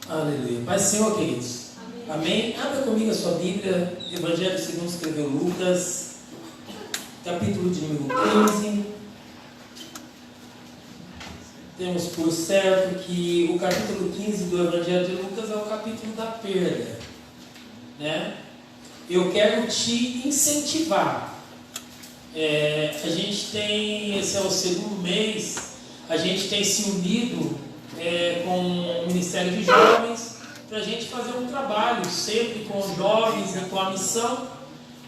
Aleluia. Paz do Senhor, queridos. Amém. Abra comigo a sua Bíblia, Evangelho segundo escreveu Lucas, capítulo de número 15. Temos por certo que o capítulo 15 do Evangelho de Lucas é o capítulo da perda, né? Eu quero te incentivar. A gente tem, esse é o segundo mês, a gente tem se unido com o Ministério de Jovens para a gente fazer um trabalho sempre com os jovens e com a missão,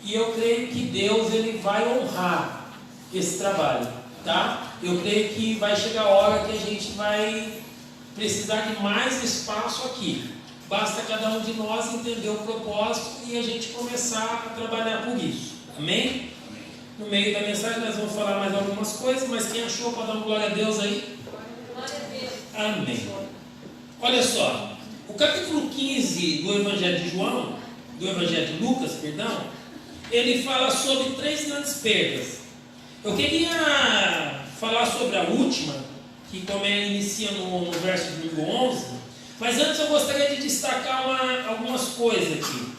e eu creio que Deus ele vai honrar esse trabalho, tá? Eu creio que vai chegar a hora que a gente vai precisar de mais espaço aqui. Basta cada um de nós entender o propósito e a gente começar a trabalhar por isso. Amém? No meio da mensagem nós vamos falar mais algumas coisas, mas quem achou pode dar uma glória a Deus aí? Glória a Deus. Amém. Olha só, o capítulo 15 do Evangelho de João, do Evangelho de Lucas, perdão, ele fala sobre 3 grandes perdas. Eu queria falar sobre a última, que inicia no verso de número 11, mas antes eu gostaria de destacar algumas coisas aqui.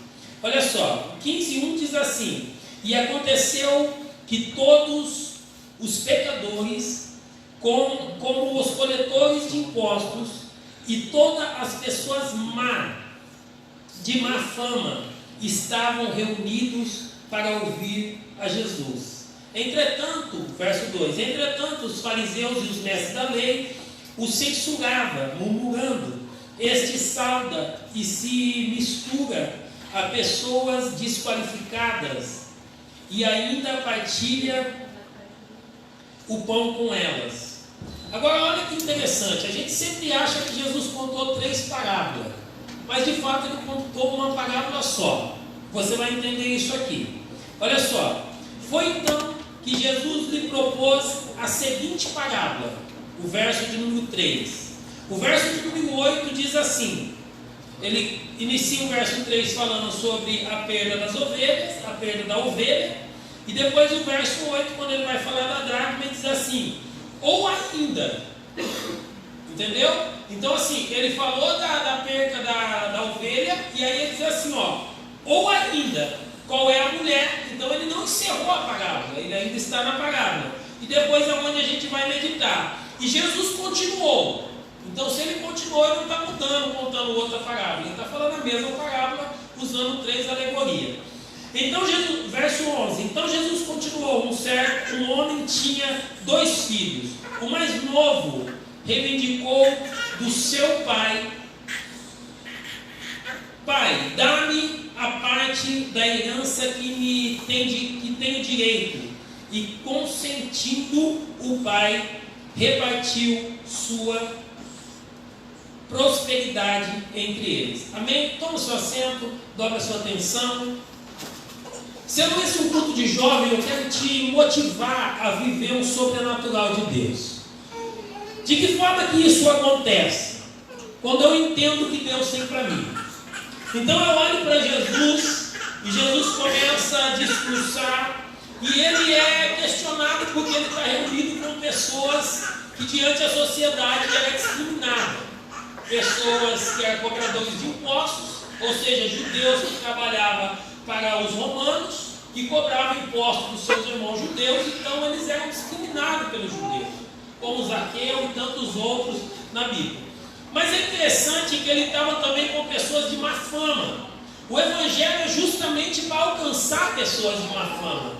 Olha só, 15:1 diz assim: e aconteceu que todos os pecadores, como os coletores de impostos e todas as pessoas de má fama, estavam reunidos para ouvir a Jesus. Entretanto, verso 2: entretanto, os fariseus e os mestres da lei o censuravam, murmurando: este sauda e se mistura a pessoas desqualificadas e ainda partilha o pão com elas. Agora olha que interessante, a gente sempre acha que Jesus contou 3 parábolas, mas de fato ele contou uma parábola só. Você vai entender isso aqui. Olha só, foi então que Jesus lhe propôs a seguinte parábola, o verso de número 3. O verso de número 8 diz assim, ele inicia o verso 3 falando sobre a perda das ovelhas, a perda da ovelha, e depois o verso 8, quando ele vai falar da dracma, ele diz assim, ou ainda, entendeu? Então assim, ele falou da perda da ovelha, e aí ele diz assim, ou ainda, qual é a mulher? Então ele não encerrou a parábola, ele ainda está na parábola, e depois é onde a gente vai meditar, e Jesus continuou. Então se ele continuou, ele não está mudando, contando outra parábola, ele está falando a mesma parábola, usando 3 alegorias. Então Jesus, verso 11, então Jesus continuou, um homem tinha 2 filhos, o mais novo reivindicou do seu pai, pai, dá-me a parte da herança que tenho direito, e consentindo o pai, repartiu sua prosperidade entre eles. Amém? Toma seu assento, dobra sua atenção. Sendo esse um culto de jovem, eu quero te motivar a viver o sobrenatural de Deus. De que forma que isso acontece? Quando eu entendo o que Deus tem para mim. Então eu olho para Jesus, e Jesus começa a discursar, e ele é questionado porque ele está reunido com pessoas que diante da sociedade era discriminada. Pessoas que eram cobradores de impostos, ou seja, judeus que trabalhavam para os romanos, que cobravam impostos dos seus irmãos judeus, então eles eram discriminados pelos judeus, como Zaqueu e tantos outros na Bíblia. Mas é interessante que ele estava também com pessoas de má fama. O Evangelho é justamente para alcançar pessoas de má fama.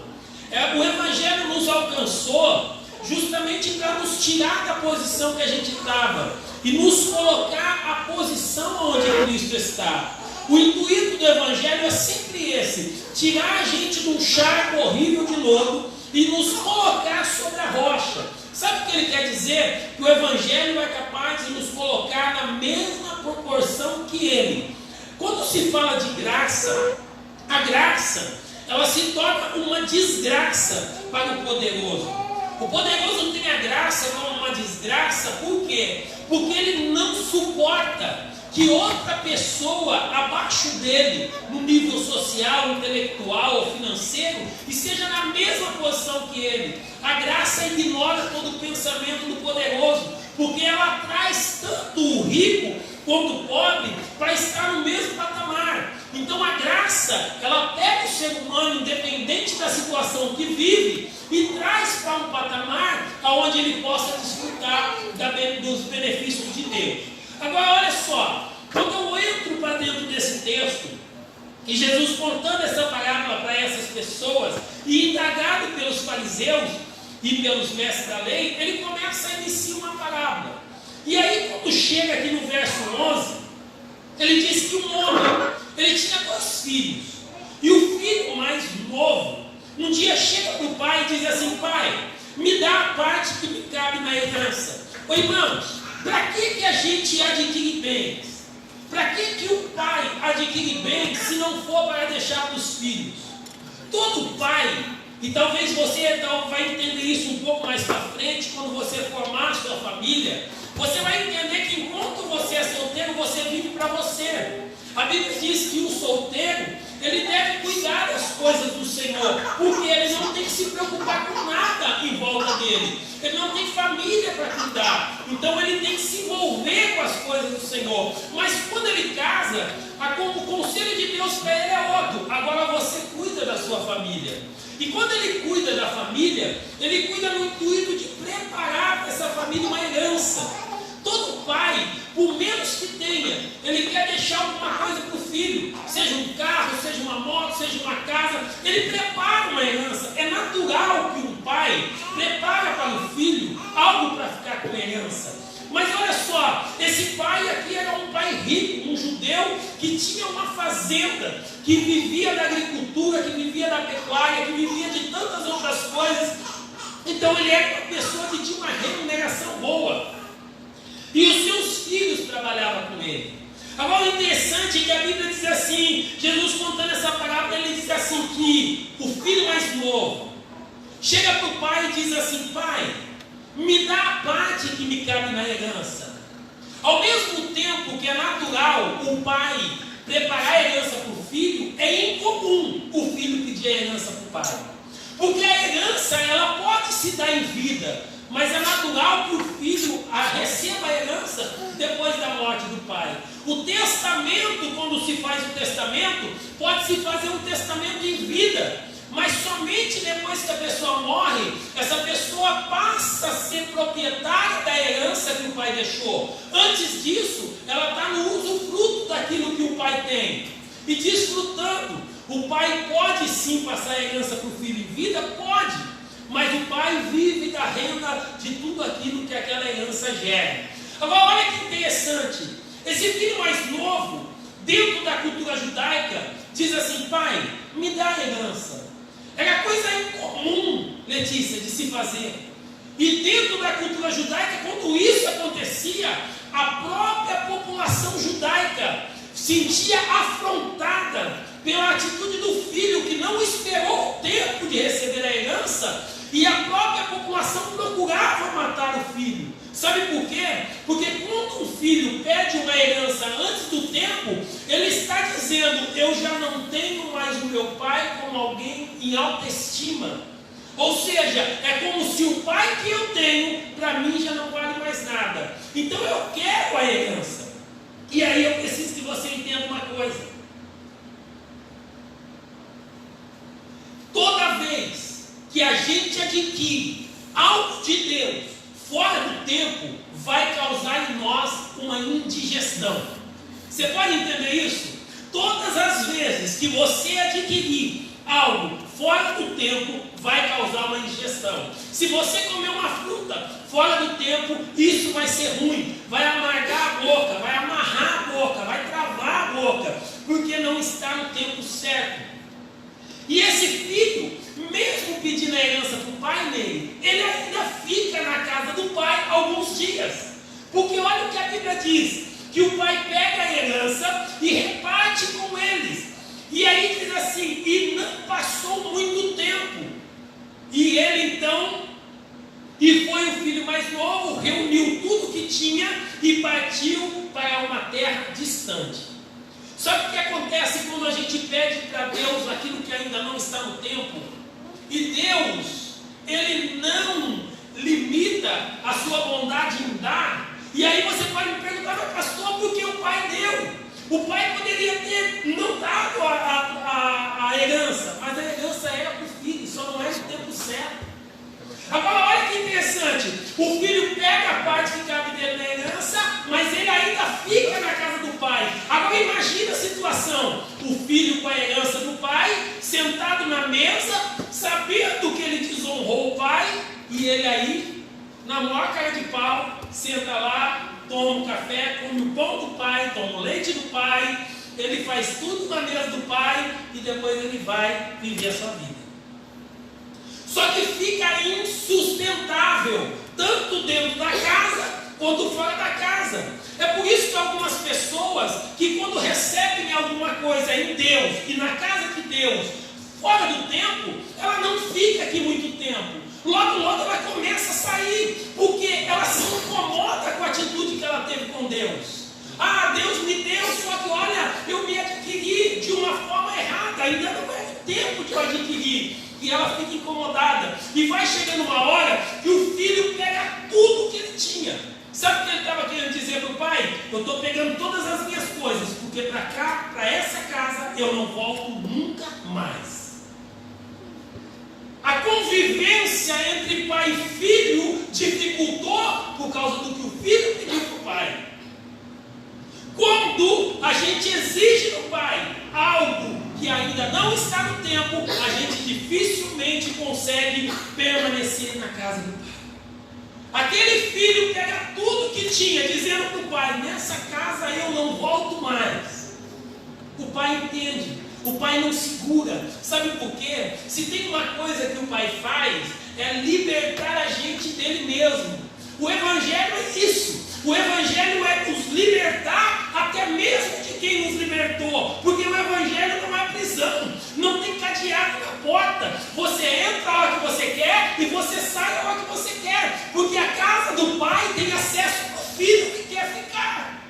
O Evangelho nos alcançou justamente para nos tirar da posição que a gente estava e nos colocar a posição onde Cristo está. O intuito do Evangelho é sempre esse: tirar a gente de um charco horrível de lodo e nos colocar sobre a rocha. Sabe o que ele quer dizer? Que o Evangelho é capaz de nos colocar na mesma proporção que ele. Quando se fala de graça, a graça, ela se torna uma desgraça para o poderoso. O poderoso tem a graça como uma desgraça, por quê? Porque ele não suporta que outra pessoa abaixo dele, no nível social, intelectual ou financeiro, esteja na mesma posição que ele. A graça ignora todo o pensamento do poderoso, porque ela traz tanto o rico quanto o pobre para estar no mesmo patamar. Então a graça, ela pega o ser humano, independente da situação que vive, e traz para um patamar onde ele possa desfrutar dos benefícios de Deus. Agora olha só, quando eu entro para dentro desse texto, e Jesus contando essa parábola para essas pessoas, e indagado pelos fariseus e pelos mestres da lei, ele começa a iniciar uma parábola. E aí quando chega aqui no verso 11, ele diz que um homem, ele tinha 2 filhos, e o filho mais novo, um dia chega para o pai e diz assim: pai, me dá a parte que me cabe na herança. Ô irmãos, para que a gente adquire bens? Para que o pai adquire bens se não for para deixar para os filhos? Todo pai, e talvez você vai entender isso um pouco mais para frente, quando você formar a sua família, você vai entender que enquanto você é solteiro, você vive para você. A Bíblia diz que o solteiro, ele deve cuidar das coisas do Senhor, porque ele não tem que se preocupar com nada em volta dele. Ele não tem família para cuidar, então ele tem que se envolver com as coisas do Senhor. Mas quando ele casa, o conselho de Deus para ele é outro: agora você cuida da sua família. E quando ele cuida da família, ele cuida no intuito de preparar para essa família uma herança. Todo pai, por menos que tenha, ele quer deixar alguma coisa para o filho, seja um carro, seja uma moto, seja uma casa. Ele prepara uma herança. É natural que um pai prepara para o filho algo para ficar com herança. Mas olha só, esse pai aqui era um pai rico, um judeu que tinha uma fazenda, que vivia da agricultura, que vivia da pecuária, que vivia de tantas outras coisas. Então ele era uma pessoa que tinha uma remuneração boa. E os seus filhos trabalhavam com ele. Agora o interessante é que a Bíblia diz assim, Jesus contando essa parábola, ele diz assim que o filho mais novo chega para o pai e diz assim: pai, me dá a parte que me cabe na herança. Ao mesmo tempo que é natural o pai preparar a herança para o filho, é incomum o filho pedir a herança para o pai. Porque a herança, ela pode se dar em vida, mas é natural que o filho receba a herança depois da morte do pai. O testamento, quando se faz o testamento, pode-se fazer um testamento em vida, mas somente depois que a pessoa morre, essa pessoa passa a ser proprietária da herança que o pai deixou. Antes disso, ela está no usufruto daquilo que o pai tem e desfrutando. O pai pode sim passar a herança para o filho em vida? Pode, mas o pai vive da renda de tudo aquilo que aquela herança gera. Agora olha que interessante, esse filho mais novo, dentro da cultura judaica, diz assim: pai, me dá a herança. Era coisa incomum, Letícia, de se fazer. E dentro da cultura judaica, quando isso acontecia, a própria população judaica sentia afrontada pela atitude do filho, que não esperou o tempo de receber a herança, e a própria população procurava matar o filho. Sabe por quê? Porque quando um filho pede uma herança antes do tempo, ele está dizendo: eu já não tenho mais o meu pai como alguém em alta estima. Ou seja, é como se o pai que eu tenho, para mim, já não vale mais nada. Então eu quero a herança. E aí eu preciso que você entenda uma coisa. Toda vez que a gente adquire algo de Deus fora do tempo, vai causar em nós uma indigestão. Você pode entender isso? Todas as vezes que você adquirir algo fora do tempo, vai causar uma indigestão. Se você comer uma fruta fora do tempo, isso vai ser ruim, vai amargar a boca, vai amarrar a boca, vai travar a boca, porque não está no tempo certo. E esse filho, mesmo pedindo a herança para o pai dele, ele ainda fica na casa do pai alguns dias. Porque olha o que a Bíblia diz, que o pai pega a herança e reparte com eles. E aí diz assim: e não passou muito tempo. E ele então, e foi o filho mais novo, reuniu tudo que tinha e partiu para uma terra distante. Sabe o que acontece quando a gente pede para Deus aquilo que ainda não está no tempo? E Deus, Ele não limita a sua bondade em dar. E aí você pode me perguntar: mas pastor, por que o O pai poderia ter não dado a herança, mas a herança era para o filho, só não é no tempo certo. Agora, olha que interessante, o filho pega a parte que cabe dele na herança, mas ele ainda fica na casa do pai. Agora imagina a situação, o filho com a herança do pai, sentado na mesa, sabendo que ele desonrou o pai, e ele aí, na maior cara de pau, senta lá, toma o café, come o pão do pai, toma o leite do pai, ele faz tudo na mesa do pai, e depois ele vai viver a sua vida. Só que fica insustentável, tanto dentro da casa, quanto fora da casa. É por isso que algumas pessoas, que quando recebem alguma coisa em Deus, e na casa de Deus, fora do tempo, ela não fica aqui muito tempo. Logo, logo ela começa a sair, porque ela se incomoda com a atitude que ela teve com Deus. Ah, Deus me deu, só que olha, eu me adquiri de uma forma errada, ainda não é tempo de eu adquirir. E ela fica incomodada. E vai chegando uma hora que o filho pega tudo que ele tinha. Sabe o que ele estava querendo dizer para o pai? Eu estou pegando todas as minhas coisas, porque para cá, para essa casa, eu não volto nunca mais. A convivência entre pai e filho dificultou por causa do que o filho pediu para o pai. Quando a gente exige do pai algo que ainda não está no tempo, a gente dificilmente consegue permanecer na casa do pai. Aquele filho pega tudo que tinha, dizendo para o pai, nessa casa eu não volto mais. O pai entende, o pai não segura. Sabe por quê? Se tem uma coisa que o pai faz, é libertar a gente dele mesmo. O evangelho é isso. O evangelho é nos libertar até mesmo de quem nos libertou. Porque o evangelho não é prisão. Não tem cadeado na porta. Você entra a hora que você quer e você sai a hora que você quer. Porque a casa do pai tem acesso para o filho que quer ficar.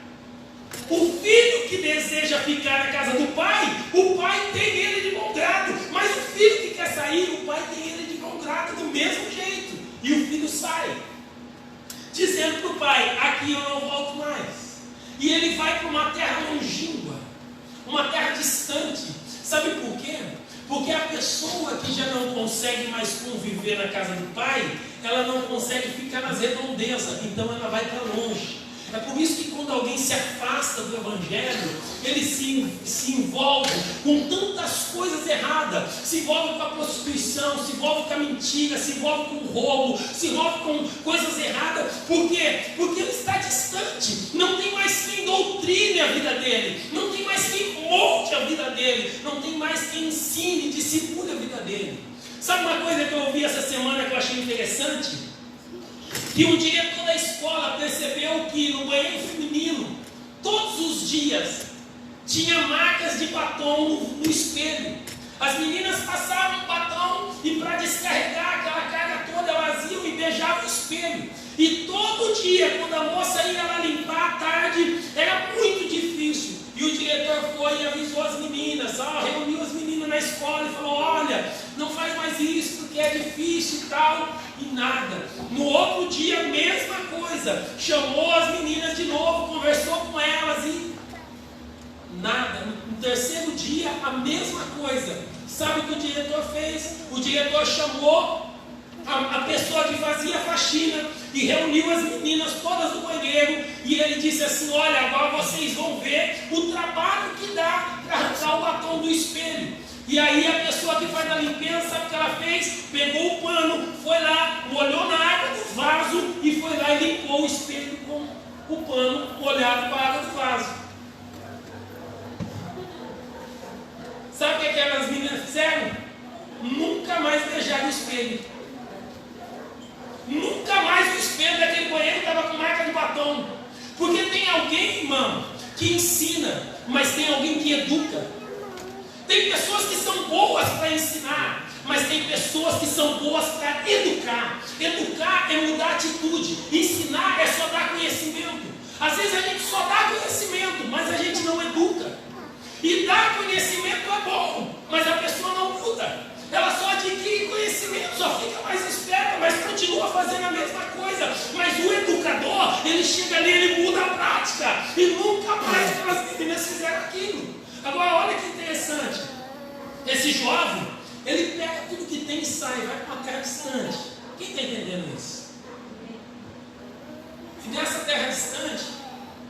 O filho que deseja ficar na casa do pai, o pai tem ele de bom grado. Mas o filho que quer sair, o pai tem ele de bom grado do mesmo jeito. E o filho sai, dizendo para o pai, aqui eu não volto mais. E ele vai para uma terra longínqua, uma terra distante. Sabe por quê? Porque a pessoa que já não consegue mais conviver na casa do pai, ela não consegue ficar nas redondezas, então ela vai para longe. É por isso que quando alguém se afasta do evangelho, ele se envolve com tantas coisas erradas, se envolve com a prostituição, se envolve com a mentira, se envolve com o roubo, se envolve com coisas erradas. Por quê? Porque ele está distante, não tem mais quem doutrine a vida dele, não tem mais quem molde a vida dele, não tem mais quem ensine, discipule a vida dele. Sabe uma coisa que eu ouvi essa semana que eu achei interessante? Que um diretor da escola percebeu que no banheiro feminino, todos os dias, tinha marcas de batom no espelho. As meninas passavam o batom e para descarregar aquela carga toda, elas iam e beijavam o espelho. E todo dia, quando a moça ia lá limpar à tarde, era muito difícil. E o diretor foi e avisou as meninas, reuniu as meninas na escola e falou, olha, não faz mais isso porque é difícil e tal. E nada. No outro dia, mesma coisa. Chamou as meninas de novo, conversou com elas e nada. No terceiro dia, a mesma coisa. Sabe o que o diretor fez? O diretor chamou a pessoa que fazia a faxina e reuniu as meninas todas no banheiro e ele disse assim, olha, agora vocês vão ver o trabalho que dá para arrancar o batom do espelho. E aí a pessoa que faz a limpeza, sabe o que ela fez? Pegou o pano, foi lá, molhou na água do vaso e foi lá e limpou o espelho com o pano molhado com a água do vaso. Sabe o que aquelas meninas fizeram? Nunca mais beijaram o espelho. Nunca mais o espelho daquele banheiro estava com marca de batom. Porque tem alguém, irmão, que ensina, mas tem alguém que educa. Tem pessoas que são boas para ensinar, mas tem pessoas que são boas para educar. Educar é mudar a atitude. Ensinar é só dar conhecimento. Às vezes a gente só dá conhecimento, mas a gente não educa. E dar conhecimento é bom, mas a pessoa não muda. Ela só adquire conhecimento, só fica mais esperta, mas continua fazendo a mesma coisa. Mas o educador, ele chega ali, ele muda a prática. E nunca mais aquelas meninas fizeram aquilo. Agora, olha que interessante. Esse jovem, ele pega tudo que tem e sai, vai para uma terra distante. Quem está entendendo isso? E nessa terra distante,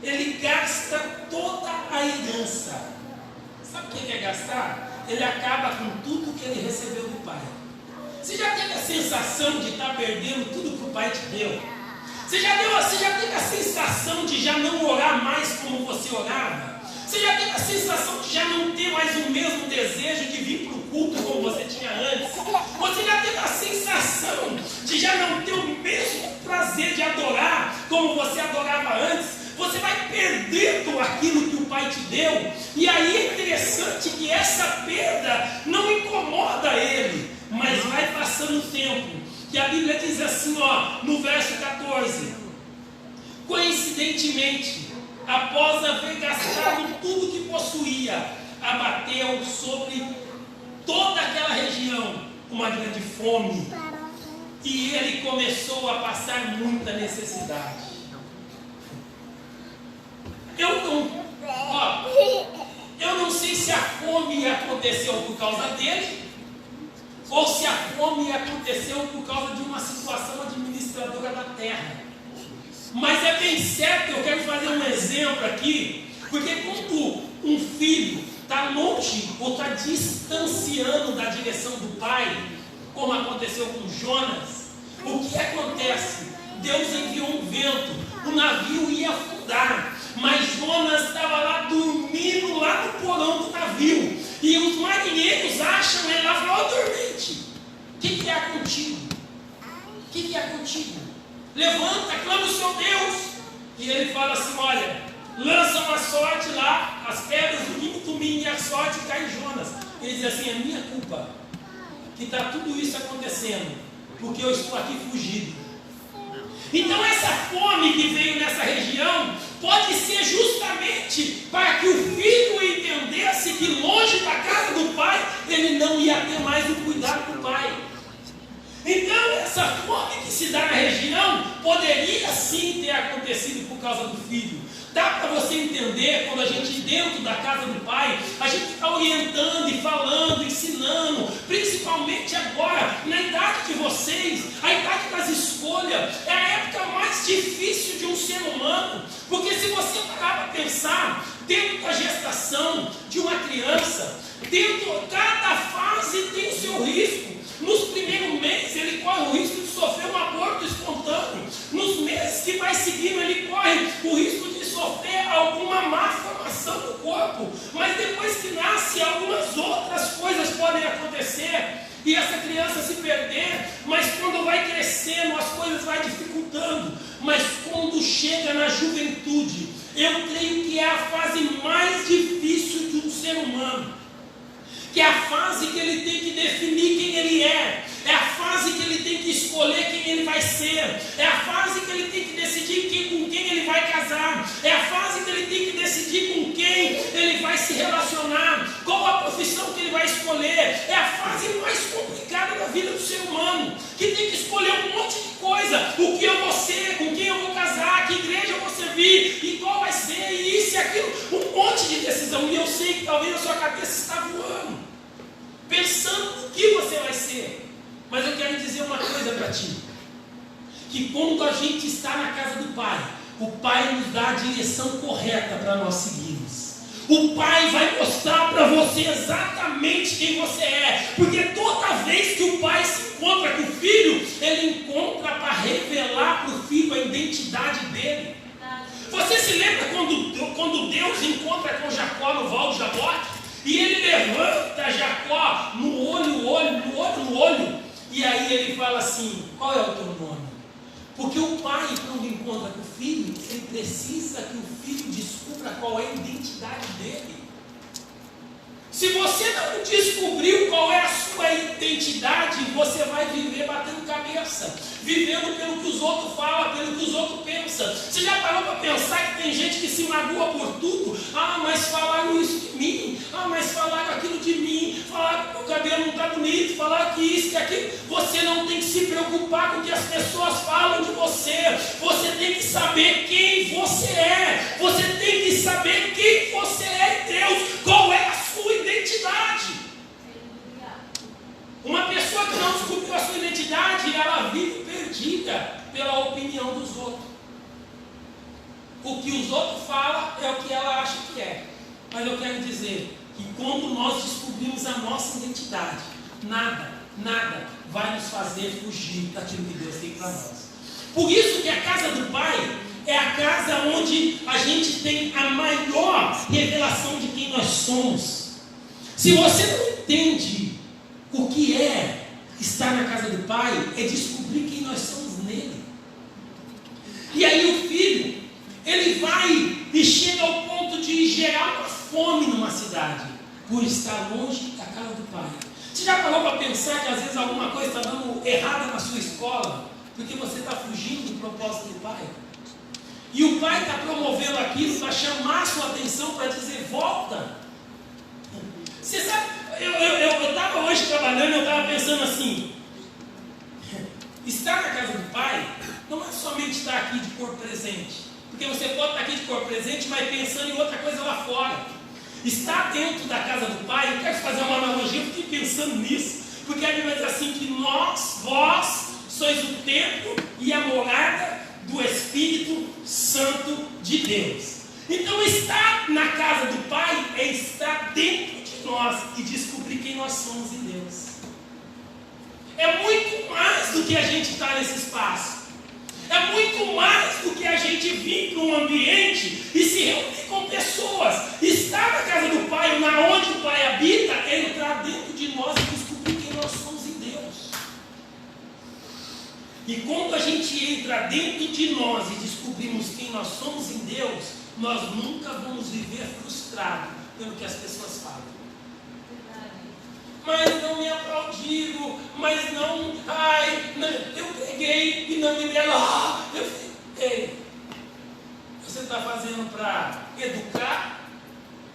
ele gasta toda a herança. Sabe o que é gastar? Ele acaba com tudo que ele recebeu do pai. Você já teve a sensação de estar perdendo tudo que o pai te deu? Você já teve a sensação de já não orar mais como você orava? Você já teve a sensação de já não ter mais o mesmo desejo de vir para o culto como você tinha antes? Você já teve a sensação de já não ter o mesmo prazer de adorar como você adorava antes? Você vai perdendo aquilo que o pai te deu. E aí é interessante que essa perda não incomoda ele, mas vai passando o tempo. Que a Bíblia diz assim, no verso 14: coincidentemente, após haver gastado tudo que possuía, abateu sobre toda aquela região uma grande fome, e ele começou a passar muita necessidade. Eu não sei se a fome aconteceu por causa dele, ou se a fome aconteceu por causa de uma situação administradora da terra. Mas é bem certo, eu quero fazer um exemplo aqui, porque quando um filho está longe ou está distanciando da direção do pai, como aconteceu com Jonas, o que acontece? Deus enviou um vento, o navio ia afundar, mas Jonas estava lá dormindo lá no porão do navio, e os marinheiros acham ele lá e falam: dormente, o que é contigo? O que é contigo? Levanta, clama o seu Deus. E ele fala assim: olha, lança uma sorte lá, as pedras do tumim e a sorte cai em Jonas. Ele diz assim: é minha culpa que está tudo isso acontecendo, porque eu estou aqui fugido. Então essa fome que veio nessa região pode ser justamente para que o filho entendesse que longe da casa do pai ele não ia ter mais o cuidado do pai. Então essa fome que se dá na região poderia sim ter acontecido por causa do filho. Dá para você entender quando a gente dentro da casa do pai, a gente está orientando e falando, ensinando, principalmente agora, na idade de vocês, a idade das escolhas, é a época mais difícil de um ser humano, porque se você parar para pensar, dentro da gestação de uma criança, cada fase tem o seu risco. Nos primeiros meses ele corre o risco de sofrer um aborto espontâneo. Nos meses que vai seguindo ele corre o risco de sofrer alguma má formação do corpo. Mas depois que nasce, algumas outras coisas podem acontecer e essa criança se perder. Mas quando vai crescendo, as coisas vai dificultando. Mas quando chega na juventude, eu creio que é a fase mais difícil de um ser humano. Que é a fase que ele tem que definir quem ele é a fase que ele tem que escolher quem ele vai ser, é a fase que ele tem que decidir com quem ele vai casar, é a fase que ele tem que decidir com quem ele vai se relacionar, qual a profissão que ele vai escolher, é a fase mais complicada da vida do ser humano, que tem que escolher um monte de coisa, o que eu vou ser, com quem eu vou casar, que igreja eu vou servir, e qual vai ser, e isso e aquilo, um monte de decisão, e eu sei que talvez a sua cabeça está voando, pensando no que você vai ser. Mas eu quero dizer uma coisa para ti, que quando a gente está na casa do Pai, o Pai nos dá a direção correta para nós seguirmos. O Pai vai mostrar para você exatamente quem você é, porque toda vez que o Pai se encontra com o Filho, Ele encontra para revelar para o Filho a identidade dele. Você se lembra quando Deus encontra com Jacó no Val de Jaboque? E ele levanta Jacó no olho, e aí ele fala assim: qual é o teu nome? Porque o pai, quando encontra com o filho, ele precisa que o filho descubra qual é a identidade dele. Se você não descobriu qual é a sua identidade, você vai viver batendo cabeça, vivendo pelo que os outros falam, pelo que os outros pensam. Você já parou para pensar que tem gente que se magoa por tudo? Ah, mas falaram isso de mim. mas falaram aquilo de mim, falaram que o cabelo não está bonito, falaram que isso, que aquilo. Você não tem que se preocupar com o que as pessoas falam de você. Você tem que saber quem você é. Você tem que saber quem você é em Deus. Qual é a sua identidade. Uma pessoa que não descobriu a sua identidade, ela vive perdida pela opinião dos outros. O que os outros falam é o que ela acha que é. Mas eu quero dizer que quando nós descobrimos a nossa identidade, nada vai nos fazer fugir daquilo que Deus tem para nós. Por isso que a casa do Pai é a casa onde a gente tem a maior revelação de quem nós somos. Se você não entende o que é estar na casa do Pai, é descobrir quem nós somos nele. E aí o filho, ele vai e chega ao ponto de gerar uma fome numa cidade, por estar longe da casa do Pai. Você já parou para pensar que às vezes alguma coisa está dando errada na sua escola, porque você está fugindo do propósito do Pai? E o Pai está promovendo aquilo para chamar a sua atenção, para dizer, volta. Você sabe, eu estava hoje trabalhando, eu estava pensando assim, estar na casa do Pai não é somente estar aqui de corpo presente. Porque você pode estar aqui de corpo presente, mas pensando em outra coisa lá fora. Estar dentro da casa do Pai, eu quero fazer uma analogia, eu fiquei pensando nisso. Porque a Bíblia diz assim que vós sois o templo e a morada do Espírito Santo de Deus. Então estar na casa do Pai é estar dentro de nós e descobrir quem nós somos em Deus. É muito mais do que a gente estar nesse espaço. É muito mais do que a gente vir para um ambiente e se reunir com pessoas. Estar na casa do Pai, na onde o Pai habita, é entrar dentro de nós e descobrir quem nós somos em Deus. E quando a gente entra dentro de nós e descobrimos quem nós somos em Deus, nós nunca vamos viver frustrados pelo que as pessoas falam. Mas não me aplaudiram, mas não, eu preguei e não me deram. Ei, você está fazendo para educar?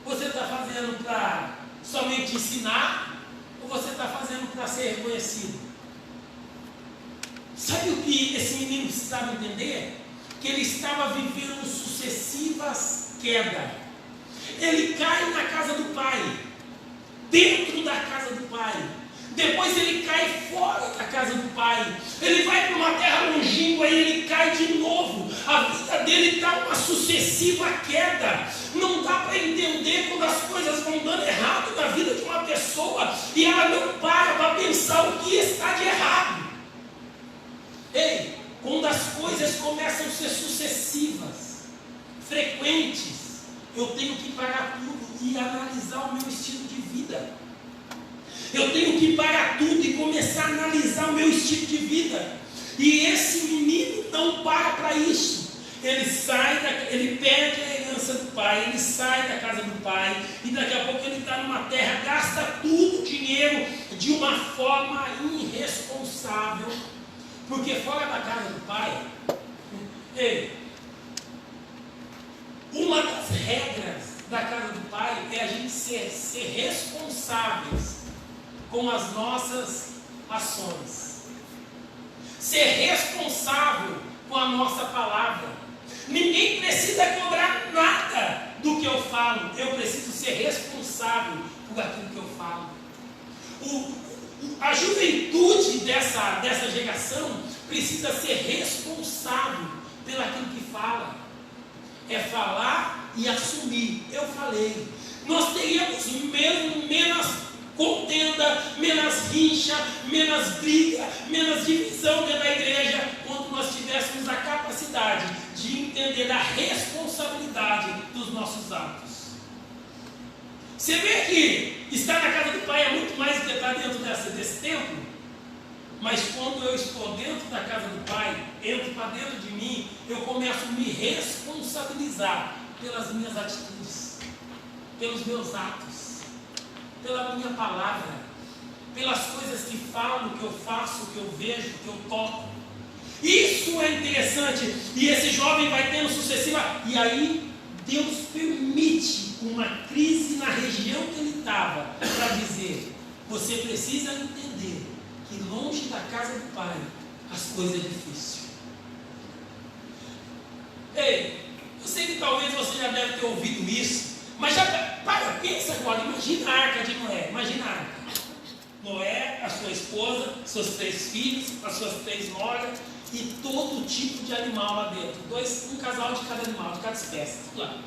Você está fazendo para somente ensinar? Ou você está fazendo para ser reconhecido? Sabe o que esse menino precisava entender? Que ele estava vivendo sucessivas quedas. Ele cai na casa do Pai, dentro da casa do Pai. Depois ele cai fora da casa do Pai. Ele vai para uma terra longínqua e ele cai de novo. A vida dele está uma sucessiva queda. Não dá para entender quando as coisas vão dando errado na vida de uma pessoa e ela não para pensar o que está de errado. Ei, quando as coisas começam a ser sucessivas, frequentes, eu tenho que parar tudo e analisar o meu estilo de vida. Eu tenho que parar tudo e começar a analisar o meu estilo de vida. E esse menino não para isso. Ele perde a herança do pai, ele sai da casa do pai, e daqui a pouco ele está numa terra, gasta tudo o dinheiro de uma forma irresponsável. Porque fora da casa do pai, uma das regras da casa do Pai é a gente ser responsáveis com as nossas ações. Ser responsável com a nossa palavra. Ninguém precisa cobrar nada do que eu falo. Eu preciso ser responsável por aquilo que eu falo. A juventude dessa geração precisa ser responsável pelo aquilo que fala. É falar e assumir. Eu falei. Nós teríamos menos contenda, menos rixa, menos briga, menos divisão dentro da igreja, quando nós tivéssemos a capacidade de entender a responsabilidade dos nossos atos. Você vê que estar na casa do Pai é muito mais do que estar dentro desse templo. Mas quando eu estou dentro da casa do Pai, entro para dentro de mim, eu começo a me responsabilizar pelas minhas atitudes, pelos meus atos, pela minha palavra, pelas coisas que falo, que eu faço, que eu vejo, que eu toco. Isso é interessante. E esse jovem vai tendo sucessiva. E aí Deus permite uma crise na região que ele estava para dizer: você precisa entender que longe da casa do Pai as coisas é difícil. Ei, eu sei que talvez você já deve ter ouvido isso, mas já pensa agora, imagina a arca de Noé, imagina a arca. Noé, a sua esposa, seus 3 filhos, as suas 3 noras e todo tipo de animal lá dentro. Um casal de cada animal, de cada espécie, tudo lá.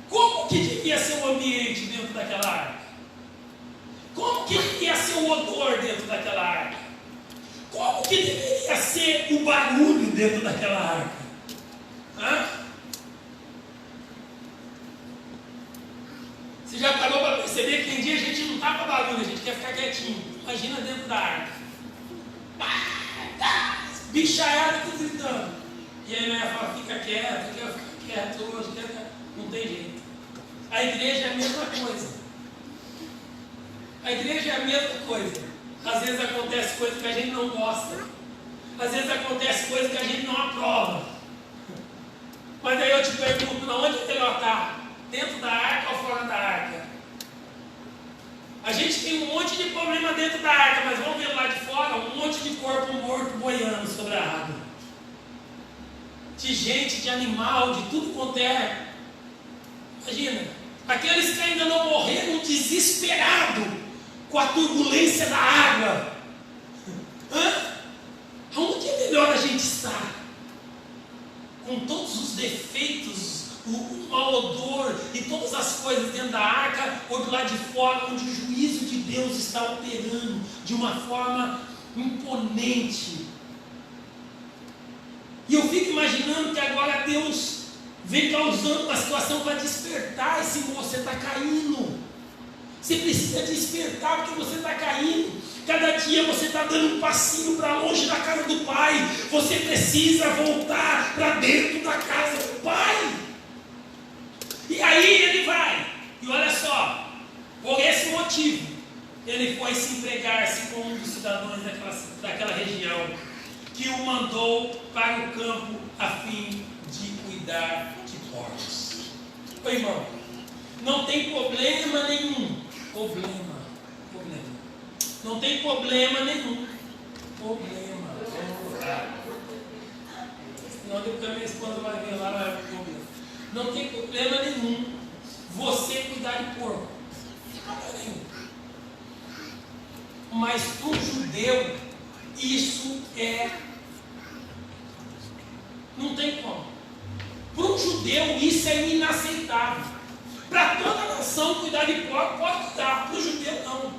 Como que devia ser o ambiente dentro daquela arca? Como que devia ser o odor dentro daquela arca? Como que deveria ser o barulho dentro daquela arca? Hã? Você já parou para perceber que tem dia a gente não está para barulho, a gente quer ficar quietinho. Imagina dentro da arca. Bichaiada tudo gritando. E aí a mulher fala: fica quieto, quer ficar quieto hoje, não tem jeito. A igreja é a mesma coisa. A igreja é a mesma coisa. Às vezes acontece coisa que a gente não gosta. Às vezes acontece coisa que a gente não aprova. Mas aí eu te pergunto: onde é melhor estar? Dentro da arca ou fora da arca? A gente tem um monte de problema dentro da arca, mas vamos ver lá de fora um monte de corpo morto boiando sobre a água. De gente, de animal, de tudo quanto é. Imagina, aqueles que ainda não morreram desesperados com a turbulência da água. Aonde é melhor a gente estar? Com todos os defeitos, o mau odor e todas as coisas dentro da arca, ou do lado de fora, onde o juízo de Deus está operando de uma forma imponente. E eu fico imaginando que agora Deus vem causando uma situação para despertar esse moço. Você está caindo. Você precisa despertar porque você está caindo. Cada dia você está dando um passinho para longe da casa do Pai. Você precisa voltar para dentro da casa do Pai. E aí ele vai. E olha só, por esse motivo, ele foi se empregar-se com um dos cidadãos daquela região, que o mandou para o campo a fim de cuidar de porcos. Ô irmão, não tem problema nenhum. Problema. Não tem problema nenhum. Problema. Senão depois a minha esposa vai vir lá, vai ter problema. Não tem problema nenhum você cuidar de porco. Não tem nenhum. Mas para um judeu, isso não tem como. Para um judeu, isso é inaceitável. Para toda a nação, cuidar de porco pode cuidar, para o judeu não.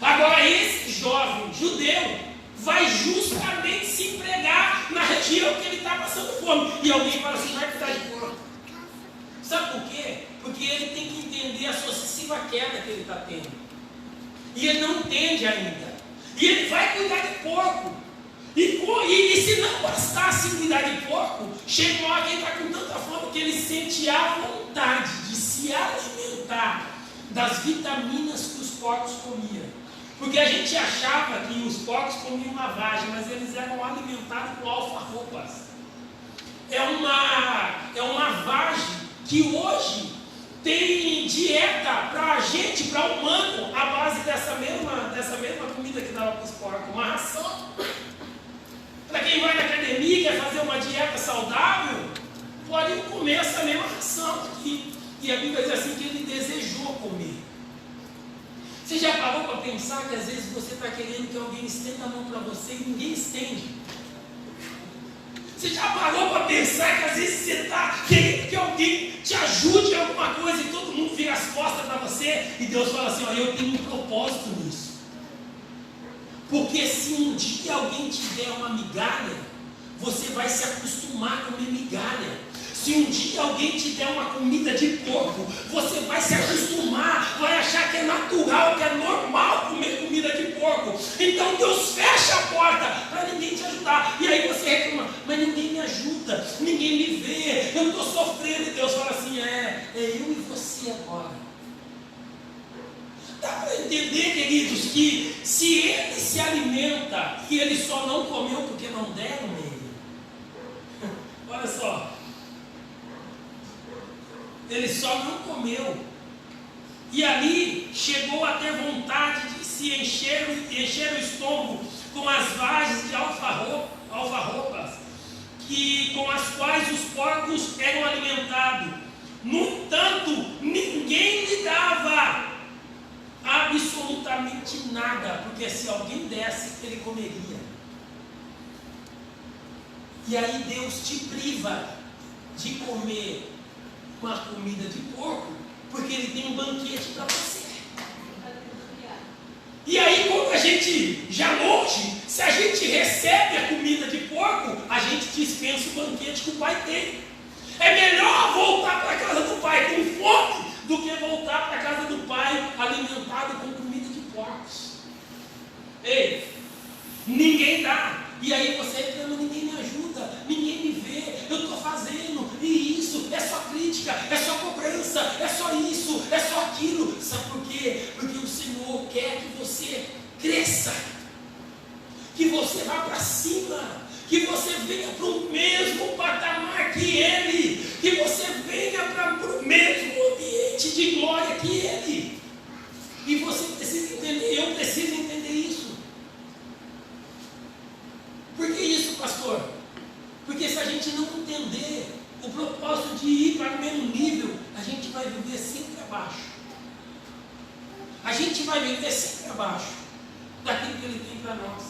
Agora, esse jovem judeu vai justamente se empregar na região que ele está passando fome. E alguém fala assim: vai cuidar de porco. Sabe por quê? Porque ele tem que entender a sucessiva queda que ele está tendo. E ele não entende ainda. E ele vai cuidar de porco. E se não bastasse cuidar de porco, chega uma hora que ele está com tanta fome que ele sente a vontade de se alimentar das vitaminas que os porcos comiam. Porque a gente achava que os porcos comiam lavagem, mas eles eram alimentados com alfarrobas. É uma vagem que hoje tem dieta para a gente, para o humano, à base dessa mesma comida que dava para os porcos, uma ração. Para quem vai na academia e quer fazer uma dieta saudável, pode comer essa mesma ração aqui. E a Bíblia diz assim que ele desejou comer. Você já parou para pensar que às vezes você está querendo que alguém estenda a mão para você e ninguém estende? Você já parou para pensar que às vezes você está querendo que alguém te ajude em alguma coisa e todo mundo vira as costas para você e Deus fala assim: olha, eu tenho um propósito nisso. Porque se um dia alguém te der uma migalha, você vai se acostumar a comer migalha. Se um dia alguém te der uma comida de porco, você vai se acostumar, vai achar que é natural, que é normal comer comida de porco. Então Deus fecha a porta para ninguém te ajudar. E aí você reclama: mas ninguém me ajuda, ninguém me vê, eu estou sofrendo. E Deus fala assim: é eu e você agora. Dá para entender, queridos, que se ele se alimenta e ele só não comeu porque não deram ele. Olha olha só. Ele só não comeu. E ali chegou a ter vontade de se encher o estômago com as vagens de alfarrobas, com as quais os porcos eram alimentados. No entanto, ninguém lhe dava absolutamente nada, porque se alguém desse, ele comeria. E aí Deus te priva de comer uma comida de porco, porque Ele tem um banquete para você. E aí, quando a gente, já longe, se a gente recebe a comida de porco, a gente dispensa o banquete que o Pai tem. É melhor voltar para a casa do Pai com fome do que voltar para a casa do Pai alimentado com comida de porcos. Ei, ninguém dá. E aí você reclama, ninguém me ajuda, ninguém me vê, eu estou fazendo, e isso, é só crítica, é só cobrança, é só isso, é só aquilo. Sabe por quê? Porque o Senhor quer que você cresça, que você vá para cima, que você venha para o mesmo patamar que Ele, que você venha para o mesmo ambiente de glória que Ele. E você precisa entender, eu preciso entender isso. Por que isso, pastor? Porque se a gente não entender o propósito de ir para o mesmo nível, a gente vai viver sempre abaixo. A gente vai viver sempre abaixo daquilo que Ele tem para nós.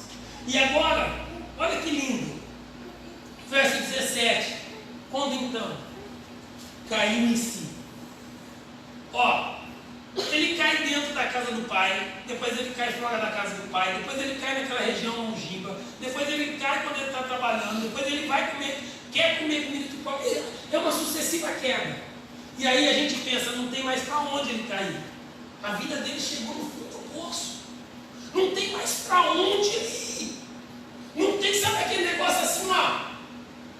E agora, olha que lindo. Verso 17. Quando então caiu em si. Ele cai dentro da casa do pai, depois ele cai fora da casa do pai, depois ele cai naquela região longínqua, depois ele cai quando ele está trabalhando, depois ele vai comer, quer comer comida de qualquer. É uma sucessiva queda. E aí a gente pensa, não tem mais para onde ele cair. A vida dele chegou no fundo do poço. Não tem mais para onde ele ir. Não tem, sabe aquele negócio assim,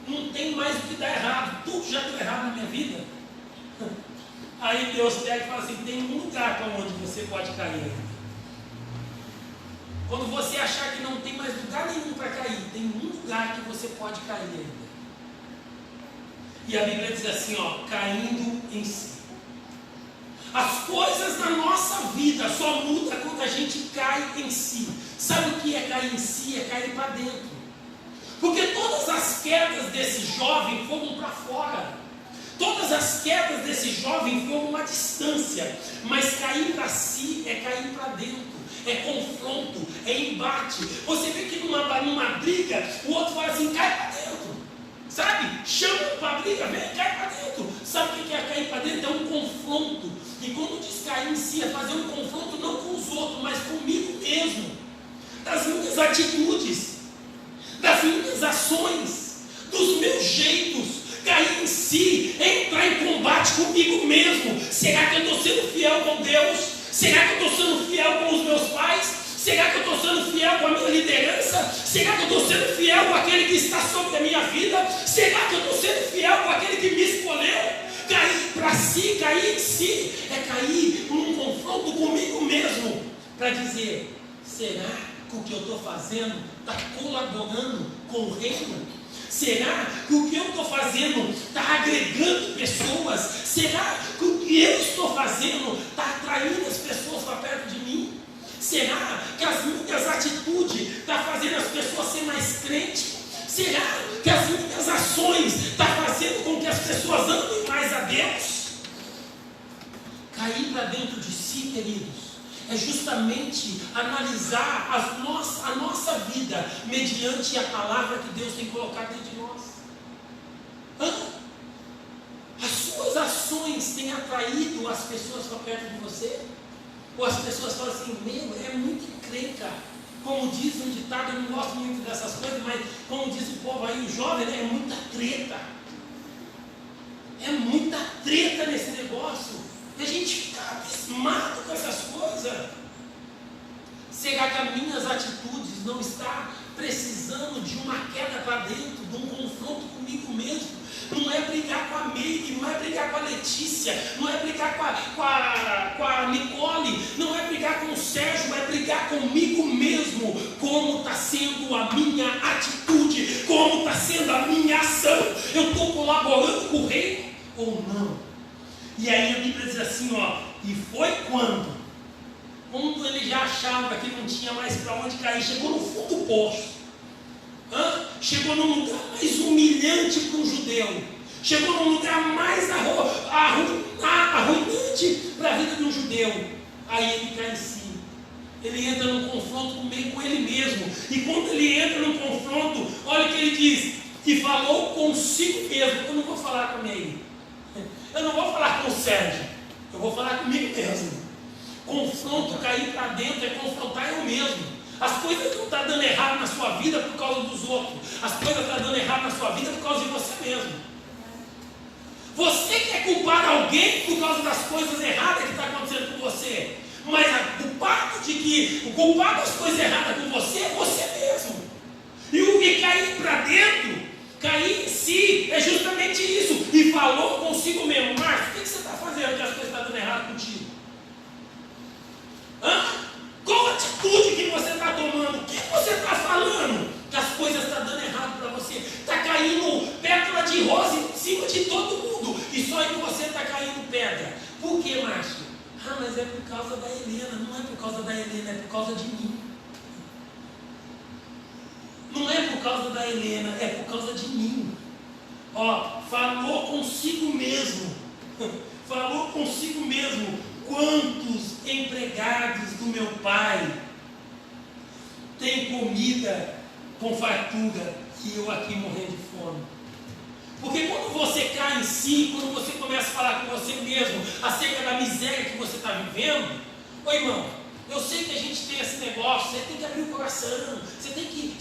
não tem mais o que dar errado. Tudo já deu errado na minha vida. Aí Deus pega e fala assim, tem um lugar para onde você pode cair ainda. Quando você achar que não tem mais lugar nenhum para cair, tem um lugar que você pode cair ainda. E a Bíblia diz assim, caindo em si. As coisas da nossa vida só mudam quando a gente cai em si. Sabe o que é cair em si? É cair para dentro. Porque todas as quedas desse jovem foram para fora. Todas as quedas desse jovem foram uma distância. Mas cair para si é cair para dentro. É confronto, é embate. Você vê que numa briga, o outro fala assim, cai para dentro. Sabe? Chama para a briga, vem, cai para dentro. Sabe o que é cair para dentro? É um confronto. E quando diz cair em si, é fazer um confronto não com os outros, mas comigo mesmo. Das minhas atitudes, das minhas ações, dos meus jeitos. Cair em si, entrar em combate comigo mesmo. Será que eu estou sendo fiel com Deus? Será que eu estou sendo fiel com os meus pais? Será que eu estou sendo fiel com a minha liderança? Será que eu estou sendo fiel com aquele que está sobre a minha vida? Será que eu estou sendo fiel com aquele que me escolheu? Cair para si, cair em si, é cair num confronto comigo mesmo, para dizer, será que o que eu estou fazendo está colaborando com o reino? Será que o que eu estou fazendo está agregando pessoas? Será que o que eu estou fazendo está atraindo as pessoas para perto de mim? Será que as minhas atitudes estão fazendo as pessoas ser mais crentes? Será que as minhas ações estão fazendo com que as pessoas amem mais a Deus? Cair para dentro de si, queridos, é justamente analisar a nossa vida mediante a palavra que Deus tem colocado dentro de nós. As suas ações têm atraído as pessoas para perto de você? Ou as pessoas falam assim, é muito encrenca. Como diz um ditado, eu não gosto muito dessas coisas, mas como diz o povo aí, o jovem, é muita treta. É muita treta nesse negócio. E a gente fica abismado com essas coisas. Será que as minhas atitudes não estão precisando de uma queda para dentro, de um confronto comigo mesmo? Não é brigar com a Meire, não é brigar com a Letícia, não é brigar com a Nicole, não é brigar com o Sérgio, é brigar comigo mesmo. Como está sendo a minha atitude, como está sendo a minha ação? Eu estou colaborando com o reino ou não? E aí a Bíblia diz assim, ó, e foi quando ele já achava que não tinha mais para onde cair, chegou no fundo do poço, chegou num lugar mais humilhante para um judeu, chegou num lugar mais arruinante para a vida de um judeu. Aí ele cai em si, ele entra num confronto meio com ele mesmo, e quando ele entra num confronto, olha o que ele diz, e falou consigo mesmo. Eu não vou falar com ele, eu não vou falar com o Sérgio, eu vou falar comigo mesmo. Confronto, cair para dentro é confrontar eu mesmo. As coisas não estão dando errado na sua vida por causa dos outros, as coisas estão dando errado na sua vida por causa de você mesmo. Você quer culpar alguém por causa das coisas erradas que estão acontecendo com você, mas o culpado das coisas erradas com você é você mesmo. E o que cair para dentro, cair em si, é justamente isso. E falou consigo mesmo, Márcio, o que você está fazendo que as coisas estão dando errado contigo? Qual a atitude que você está tomando? O que você está falando que as coisas estão dando errado para você? Está caindo pétala de rosa em cima de todo mundo, e só em você está caindo pedra. Por que, Márcio? Mas é por causa da Helena. Não é por causa da Helena, é por causa de mim. Não é por causa da Helena, é por causa de mim. Falou consigo mesmo. Falou consigo mesmo. Quantos empregados do meu pai têm comida com fartura e eu aqui morrendo de fome? Porque quando você cai em si, quando você começa a falar com você mesmo acerca da miséria que você está vivendo, ô irmão, eu sei que a gente tem esse negócio, você tem que abrir o coração, você tem que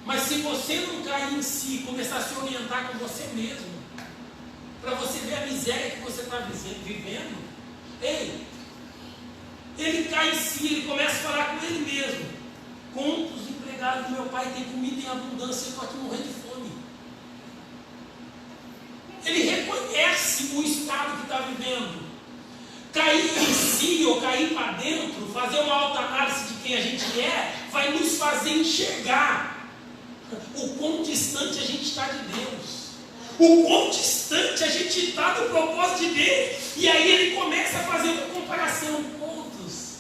mas se você não cair em si, começar a se orientar com você mesmo, para você ver a miséria que você está vivendo, ele cai em si, ele começa a falar com ele mesmo. Quantos empregados do meu pai têm comida em abundância e eu estou aqui morrendo de fome? Ele reconhece o estado que está vivendo. Cair em si ou cair para dentro, fazer uma autoanálise de quem a gente é, vai nos fazer enxergar o quão distante a gente está de Deus, o quão distante a gente está do propósito de Deus. E aí ele começa a fazer uma comparação. Quantos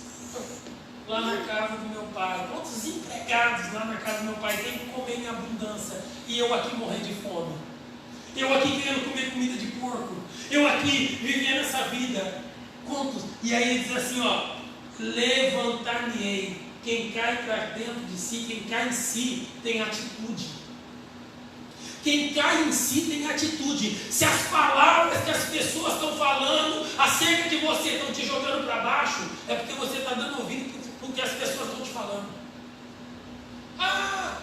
lá na casa do meu pai, quantos empregados lá na casa do meu pai têm que comer em abundância e eu aqui morrendo de fome, eu aqui querendo comer comida de porco, eu aqui vivendo essa vida? Quantos? E aí ele diz assim, levantar-me-ei. Quem cai para dentro de si, quem cai em si, tem atitude. Quem cai em si tem atitude. Se as palavras que as pessoas estão falando acerca de você estão te jogando para baixo, é porque você está dando ouvido para o que as pessoas estão te falando.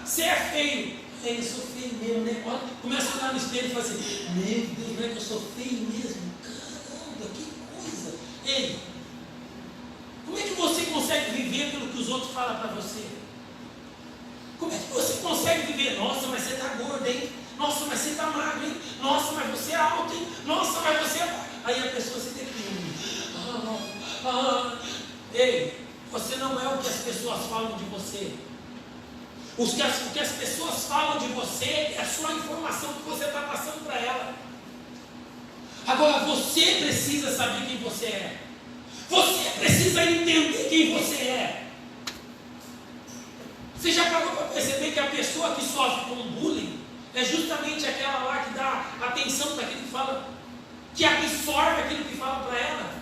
Você é feio. Eu sou feio mesmo, né? Olha, começa a olhar no espelho e fala assim, meu Deus, não é que eu sou feio mesmo? Caramba, que coisa. Como é que você consegue viver pelo que os outros falam para você? Como é que você consegue viver? Nossa, mas você está gordo, hein? Nossa, mas você está magro, hein? Nossa, mas você é alto, hein? Nossa, mas você é... Aí a pessoa se deprime. Você não é o que as pessoas falam de você. O que as pessoas falam de você é a sua informação que você está passando para ela. Agora você precisa saber quem você é. Você precisa entender quem você é. Você já parou para perceber que a pessoa que sofre com bullying é justamente aquela lá que dá atenção para aquilo que fala, que absorve aquilo que fala para ela?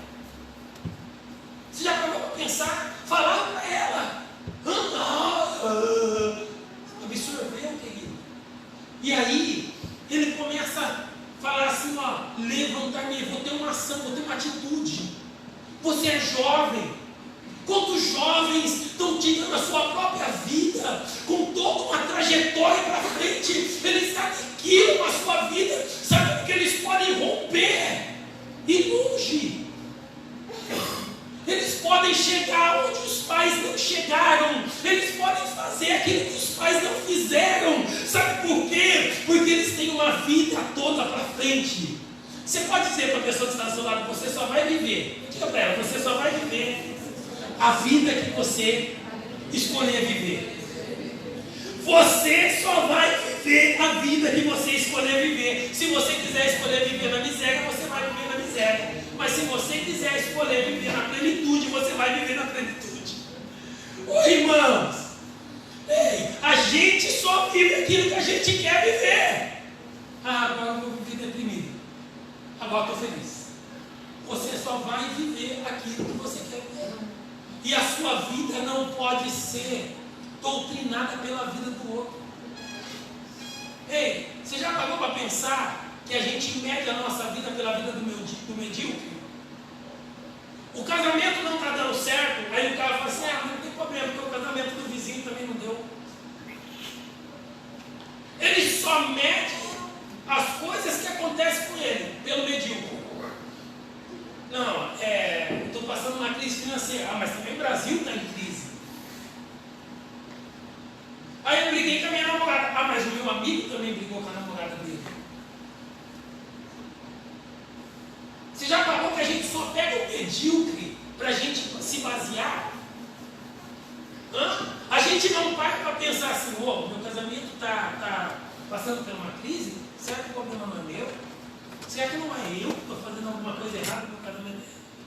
Você já parou para pensar? Falar para ela. Absorveu, querido. E aí, ele começa a falar assim, levantar-me, vou ter uma ação, vou ter uma atitude. Você é jovem. Quantos jovens estão tirando a sua própria vida com toda uma trajetória para frente? Eles aniquilam a sua vida, sabendo que eles podem romper e longe. Eles podem chegar onde os pais não chegaram. Eles podem fazer aquilo que os pais não fizeram. Sabe por quê? Porque eles têm uma vida toda para frente. Você pode dizer para a pessoa que está ao seu lado, você só vai viver. Diga para ela, você só vai viver a vida que você escolher viver. Você só vai viver viver a vida que você escolher viver. Se você quiser escolher viver na miséria, você vai viver na miséria. Mas se você quiser escolher viver na plenitude, você vai viver na plenitude. Oi, irmãos. Ei, a gente só vive aquilo que a gente quer viver. Ah, agora eu vou viver deprimido. Agora estou feliz. Você só vai viver aquilo que você quer viver. E a sua vida não pode ser doutrinada pela vida do outro. Ei, você já parou para pensar que a gente mede a nossa vida pela vida do medíocre? O casamento não está dando certo, aí o cara fala assim, não tem problema, porque o casamento do vizinho também não deu. Ele só mede as coisas que acontecem com ele, pelo medíocre. Não, estou passando uma crise financeira. Mas também o Brasil está em crise. Aí eu briguei com a minha namorada. Mas o meu amigo também brigou com a namorada dele. Você já parou que a gente só pega o medíocre para a gente se basear? A gente não para pensar assim, meu casamento está passando por uma crise? Será que o problema não é meu? Será que não é eu que estou fazendo alguma coisa errada no meu casamento?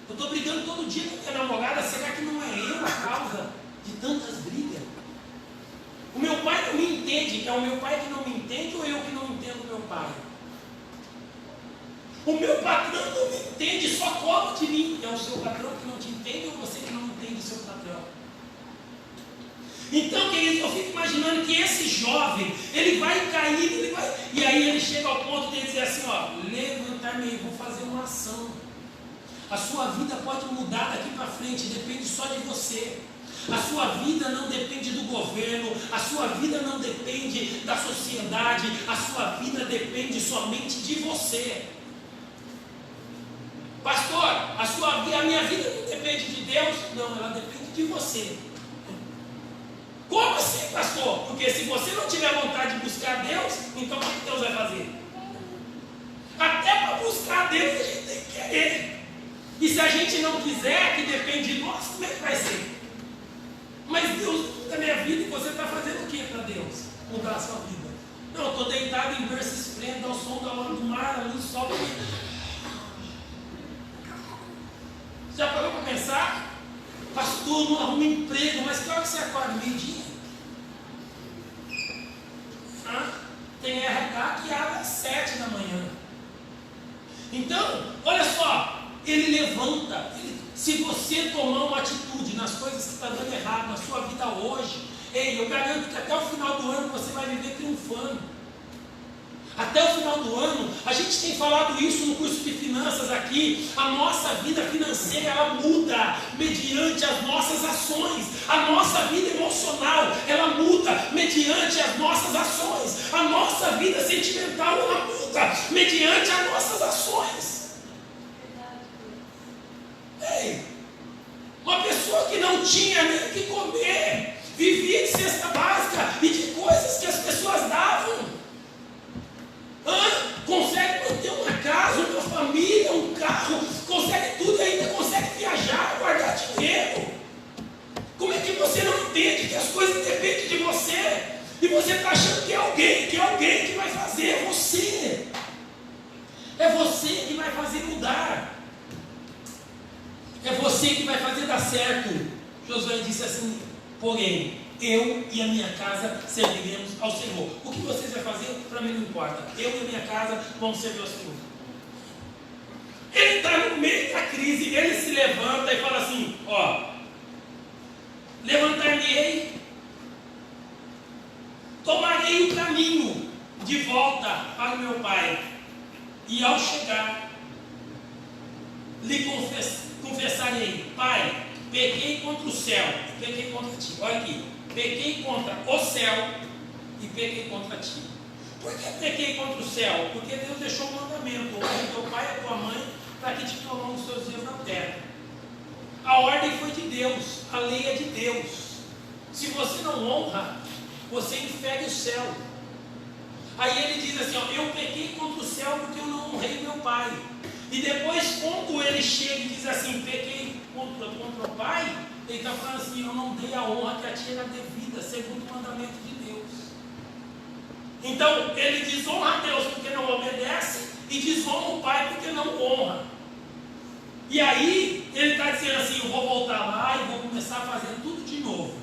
Eu estou brigando todo dia com a minha namorada, será que não é eu a causa de tantas brigas? O meu pai não me entende, é o meu pai que não me entende ou eu que não entendo o meu pai? O meu patrão não me entende, só cobra de mim. É o seu patrão que não te entende ou você que não entende o seu patrão? Então, queridos, eu fico imaginando que esse jovem, ele vai cair, e aí ele chega ao ponto de dizer assim, levantar-me, vou fazer uma ação. A sua vida pode mudar daqui para frente, depende só de você. A sua vida não depende do governo, a sua vida não depende da sociedade, a sua vida depende somente de você. Pastor, a minha vida não depende de Deus? Não, ela depende de você. Como assim, pastor? Porque se você não tiver vontade de buscar Deus, então o que Deus vai fazer? Até para buscar Deus a gente tem que querer. E se a gente não quiser, que depende de nós, como é que vai ser? Mas Deus muda a minha vida e você está fazendo o que para Deus mudar a sua vida? Não, eu estou deitado em berço esplêndido ao som da hora do mar, a luz sobe. Já parou para pensar? Pastor, não arruma emprego, mas que hora que você acorda? Meio-dia? Tem RH que abre às 7 da manhã. Então, olha só, ele levanta. Se você tomar uma atitude nas coisas que está dando errado na sua vida hoje, eu garanto que até o final do ano você vai viver triunfando. Até o final do ano, a gente tem falado isso no curso de finanças aqui, a nossa vida financeira ela muda mediante as nossas ações, a nossa vida emocional ela muda mediante as nossas ações, a nossa vida sentimental ela muda mediante as nossas ações. Uma pessoa que não tinha nem o que comer, vivia de cesta básica e de coisas que as pessoas davam. Consegue manter uma casa, uma família, um carro, consegue tudo e ainda consegue viajar, guardar dinheiro. Como é que você não entende que as coisas dependem de você? E você está achando que é alguém que vai fazer, é você. É você que vai fazer mudar. É você que vai fazer dar certo. Josué disse assim, porém, eu e a minha casa serviremos ao Senhor. O que vocês vão fazer, para mim não importa. Eu e a minha casa vamos servir ao Senhor. Ele está no meio da crise, ele se levanta e fala assim, levantar-me-ei, tomarei o caminho de volta para o meu pai, e ao chegar, lhe confessarei, Pai, pequei contra o céu, pequei contra ti. Olha aqui, pequei contra o céu e pequei contra ti. Por que pequei contra o céu? Porque Deus deixou um mandamento, honra teu pai e a tua mãe, para que te prolongue os seus dias na terra. A ordem foi de Deus, a lei é de Deus. Se você não honra, você infere o céu. Aí ele diz assim, eu pequei contra o céu porque eu não honrei meu pai. E depois, quando ele chega e diz assim, pequei contra o pai, ele está falando assim, eu não dei a honra que a ti era devida, segundo o mandamento de Deus. Então, ele desonra a Deus porque não obedece e desonra o pai porque não honra. E aí, ele está dizendo assim, eu vou voltar lá e vou começar a fazer tudo de novo.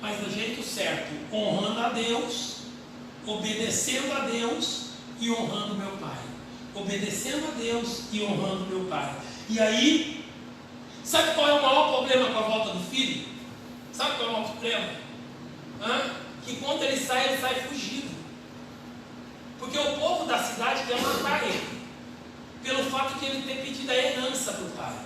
Mas do jeito certo, honrando a Deus, obedecendo a Deus e honrando meu pai. Obedecendo a Deus e honrando meu pai. E aí, sabe qual é o maior problema com a volta do filho? Sabe qual é o maior problema? Que quando ele sai fugido. Porque o povo da cidade quer matar ele. Pelo fato de ele ter pedido a herança para o pai.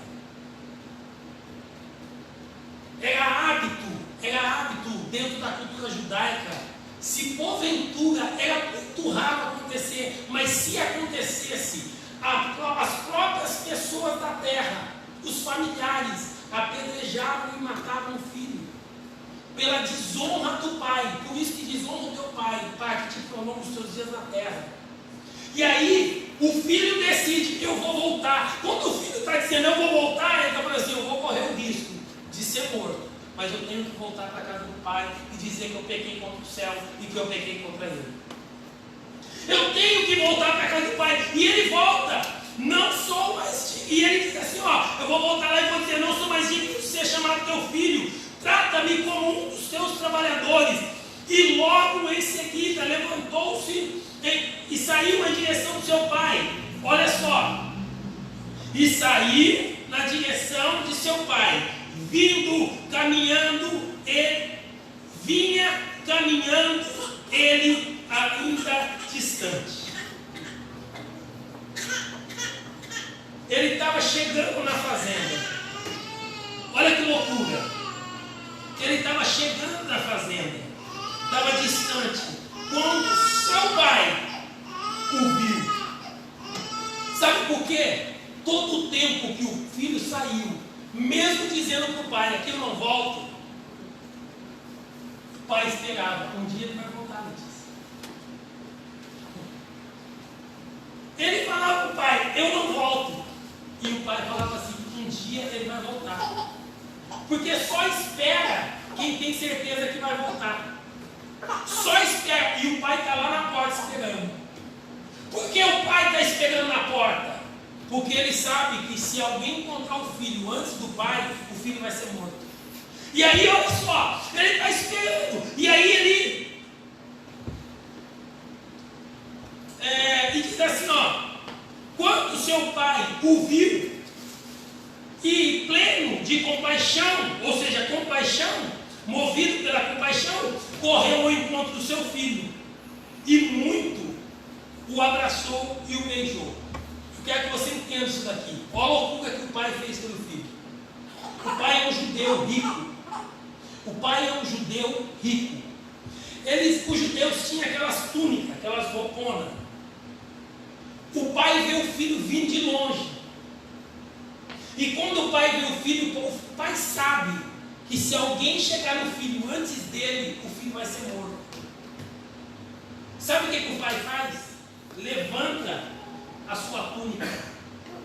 Era hábito dentro da cultura judaica. Se porventura, era muito raro acontecer, mas se acontecesse, as próprias pessoas da terra, os familiares, apedrejavam e matavam o filho. Pela desonra do pai. Por isso que desonra o teu pai, pai que te formou nos teus dias na terra. E aí, o filho decide, eu vou voltar. Quando o filho está dizendo, eu vou voltar, ele está falando assim, eu vou correr o risco de ser morto. Mas eu tenho que voltar para a casa do pai e dizer que eu pequei contra o céu e que eu pequei contra ele. Eu tenho que voltar para a casa do pai. E ele volta. Não sou mais... E ele diz assim, ó, eu vou voltar lá e vou dizer, não sou mais digno de ser chamado teu filho. Trata-me como um dos teus trabalhadores. E logo em seguida levantou-se e saiu na direção do seu pai. Olha só. E saiu na direção de seu pai. Vinha caminhando ele ainda distante. Ele estava chegando na fazenda. Olha que loucura. Ele estava chegando na fazenda. Estava distante. Quando seu pai o viu. Sabe por quê? Todo o tempo que o filho saiu, mesmo dizendo para o pai, aqui eu não volto, o pai esperava, um dia ele vai voltar, Letícia. Ele falava para o pai, eu não volto. E o pai falava assim, um dia ele vai voltar. Porque só espera quem tem certeza que vai voltar. Só espera. E o pai está lá na porta esperando. Por que o pai está esperando na porta? Porque ele sabe que se alguém encontrar o filho antes do pai, o filho vai ser morto. E aí, olha só, ele está esperando. E aí ele e diz assim, ó, quando seu pai o viu, e pleno de compaixão, ou seja, compaixão, movido pela compaixão, correu ao encontro do seu filho. E muito o abraçou e o beijou. Eu quero que você entenda isso daqui. Olha a loucura que o pai fez pelo filho. O pai é um judeu rico. O pai é um judeu rico. Os judeus tinham aquelas túnicas, aquelas rouponas. O pai vê o filho vindo de longe. E quando o pai vê o filho, o pai sabe que se alguém chegar no filho antes dele, o filho vai ser morto. Sabe o que o pai faz? Levanta a sua túnica,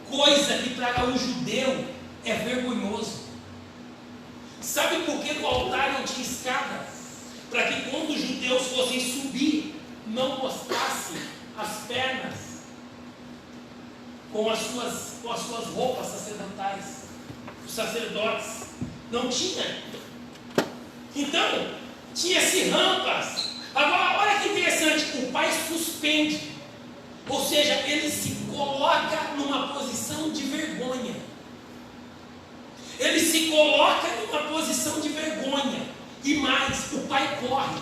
coisa que para o judeu é vergonhoso. Sabe por que o altar não tinha escada? Para que quando os judeus fossem subir, não mostrassem as pernas com as suas roupas sacerdotais. Os sacerdotes não tinha. Então, tinha-se rampas. Agora, olha que interessante, o pai suspende. Ou seja, ele se coloca numa posição de vergonha. Ele se coloca numa posição de vergonha. E mais, o pai corre.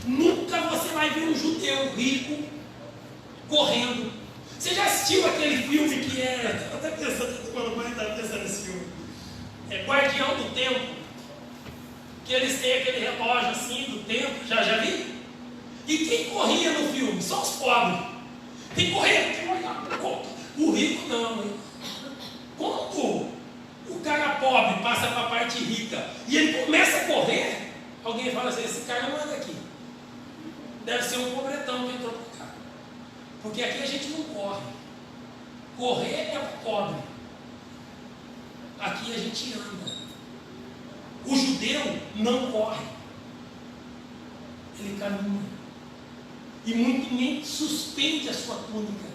Nunca você vai ver um judeu rico correndo. Você já assistiu aquele filme que é... Eu até pensando, quando a mãe estava pensando nesse filme. É Guardião do Tempo. Que eles têm aquele relógio assim do tempo. Já vi? E quem corria no filme? Só os pobres. Tem que correr. O rico não. Hein? Quando o cara pobre passa para a parte rica e ele começa a correr, alguém fala assim, esse cara não anda aqui. Deve ser um pobretão que entrou para cá. Porque aqui a gente não corre. Correr é para pobre. Aqui a gente anda. O judeu não corre. Ele caminha. e muito menos suspende a sua túnica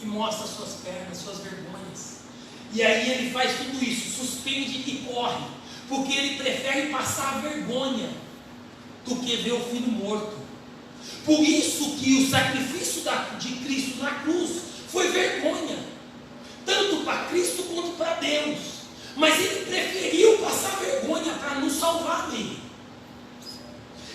e mostra as suas pernas, suas vergonhas. E aí ele faz tudo isso, suspende e corre, porque ele prefere passar a vergonha do que ver o filho morto. Por isso que o sacrifício de Cristo na cruz foi vergonha, tanto para Cristo quanto para Deus. Mas ele preferiu passar vergonha para nos salvar dele.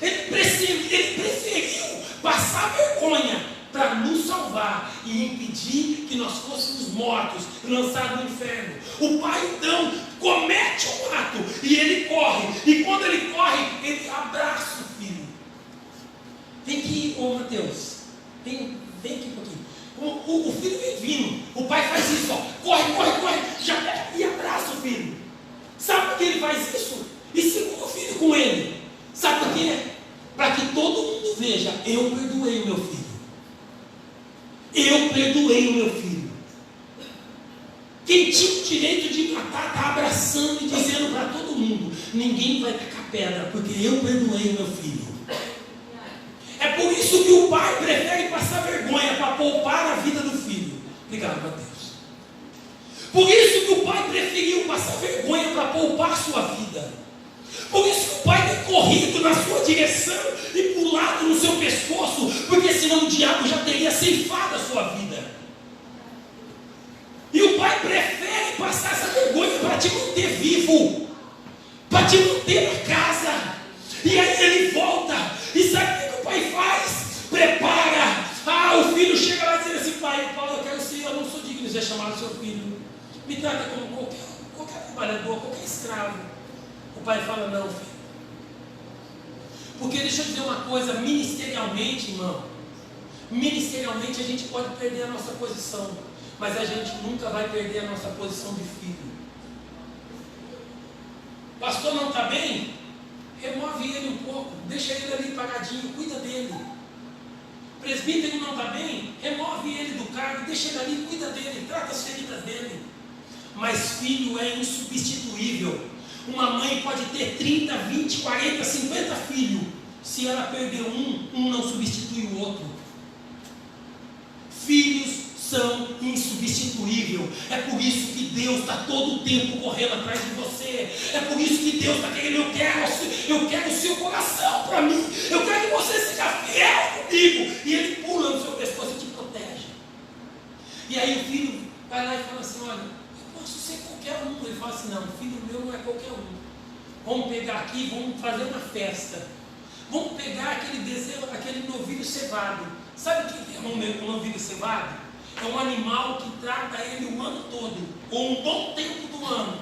Ele preferiu passar vergonha para nos salvar e impedir que nós fôssemos mortos e lançados no inferno. O pai então comete um ato e ele corre, e quando ele corre, ele abraça o filho. Vem aqui, ô Mateus, vem aqui um pouquinho. O filho vem vindo, o pai faz isso, ó, corre, já pega e abraça o filho. Sabe por que ele faz isso? E segura o filho com ele. Sabe por quê? Para que todo mundo veja, eu perdoei o meu filho. Eu perdoei o meu filho. Quem tinha o direito de matar está abraçando e dizendo para todo mundo, ninguém vai tacar pedra, porque eu perdoei o meu filho. É por isso que o pai prefere passar vergonha para poupar a vida do filho. Obrigado, Mateus. Por isso que o pai preferiu passar vergonha para poupar a sua vida. Por isso que o pai tem corrido na sua direção e pulado no seu pescoço, porque senão o diabo já teria ceifado a sua vida. E o pai prefere passar essa vergonha para te manter vivo, para te manter na casa. E aí ele volta, e sabe o que o pai faz? Prepara. O filho chega lá e diz assim, pai, Paulo, eu não sou digno de ser chamado seu filho. Me trata como qualquer trabalhador, qualquer escravo. O pai fala, não, filho. Porque deixa eu dizer uma coisa, ministerialmente, irmão, ministerialmente a gente pode perder a nossa posição, mas a gente nunca vai perder a nossa posição de filho. Pastor não está bem? Remove ele um pouco, deixa ele ali paradinho, cuida dele. Presbítero não está bem? Remove ele do cargo, deixa ele ali, cuida dele, trata as feridas dele. Mas filho é insubstituível. Uma mãe pode ter 30, 20, 40, 50 filhos. Se ela perder um não substitui o outro. Filhos são insubstituíveis. É por isso que Deus está todo o tempo correndo atrás de você. É por isso que Deus está querendo, eu quero o seu coração para mim. Eu quero que você seja fiel comigo. E Ele pula no seu pescoço e te protege. E aí o filho vai lá e fala assim, olha, eu posso ser qualquer um. Ele fala assim, não, o filho meu não é qualquer um. Vamos pegar aqui, vamos fazer uma festa. Vamos pegar aquele novilho cevado. Sabe o que é um novilho cevado? É um animal que trata ele o ano todo, ou um bom tempo do ano,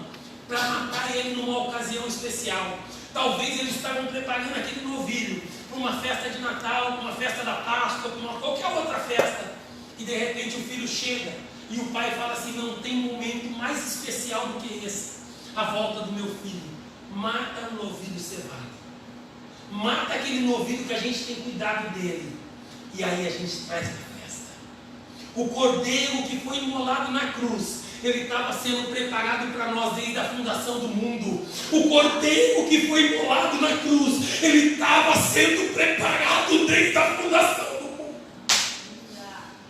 para matar ele numa ocasião especial. Talvez eles estavam preparando aquele novilho para uma festa de Natal, para uma festa da Páscoa, para qualquer outra festa. E de repente o filho chega e o pai fala assim, não tem momento mais especial do que esse, a volta do meu filho. Mata o novilho cevado. Mata aquele novilho que a gente tem cuidado dele. E aí a gente traz para a festa. O cordeiro que foi imolado na cruz, ele estava sendo preparado para nós desde a fundação do mundo. O cordeiro que foi imolado na cruz, ele estava sendo preparado desde a fundação do mundo.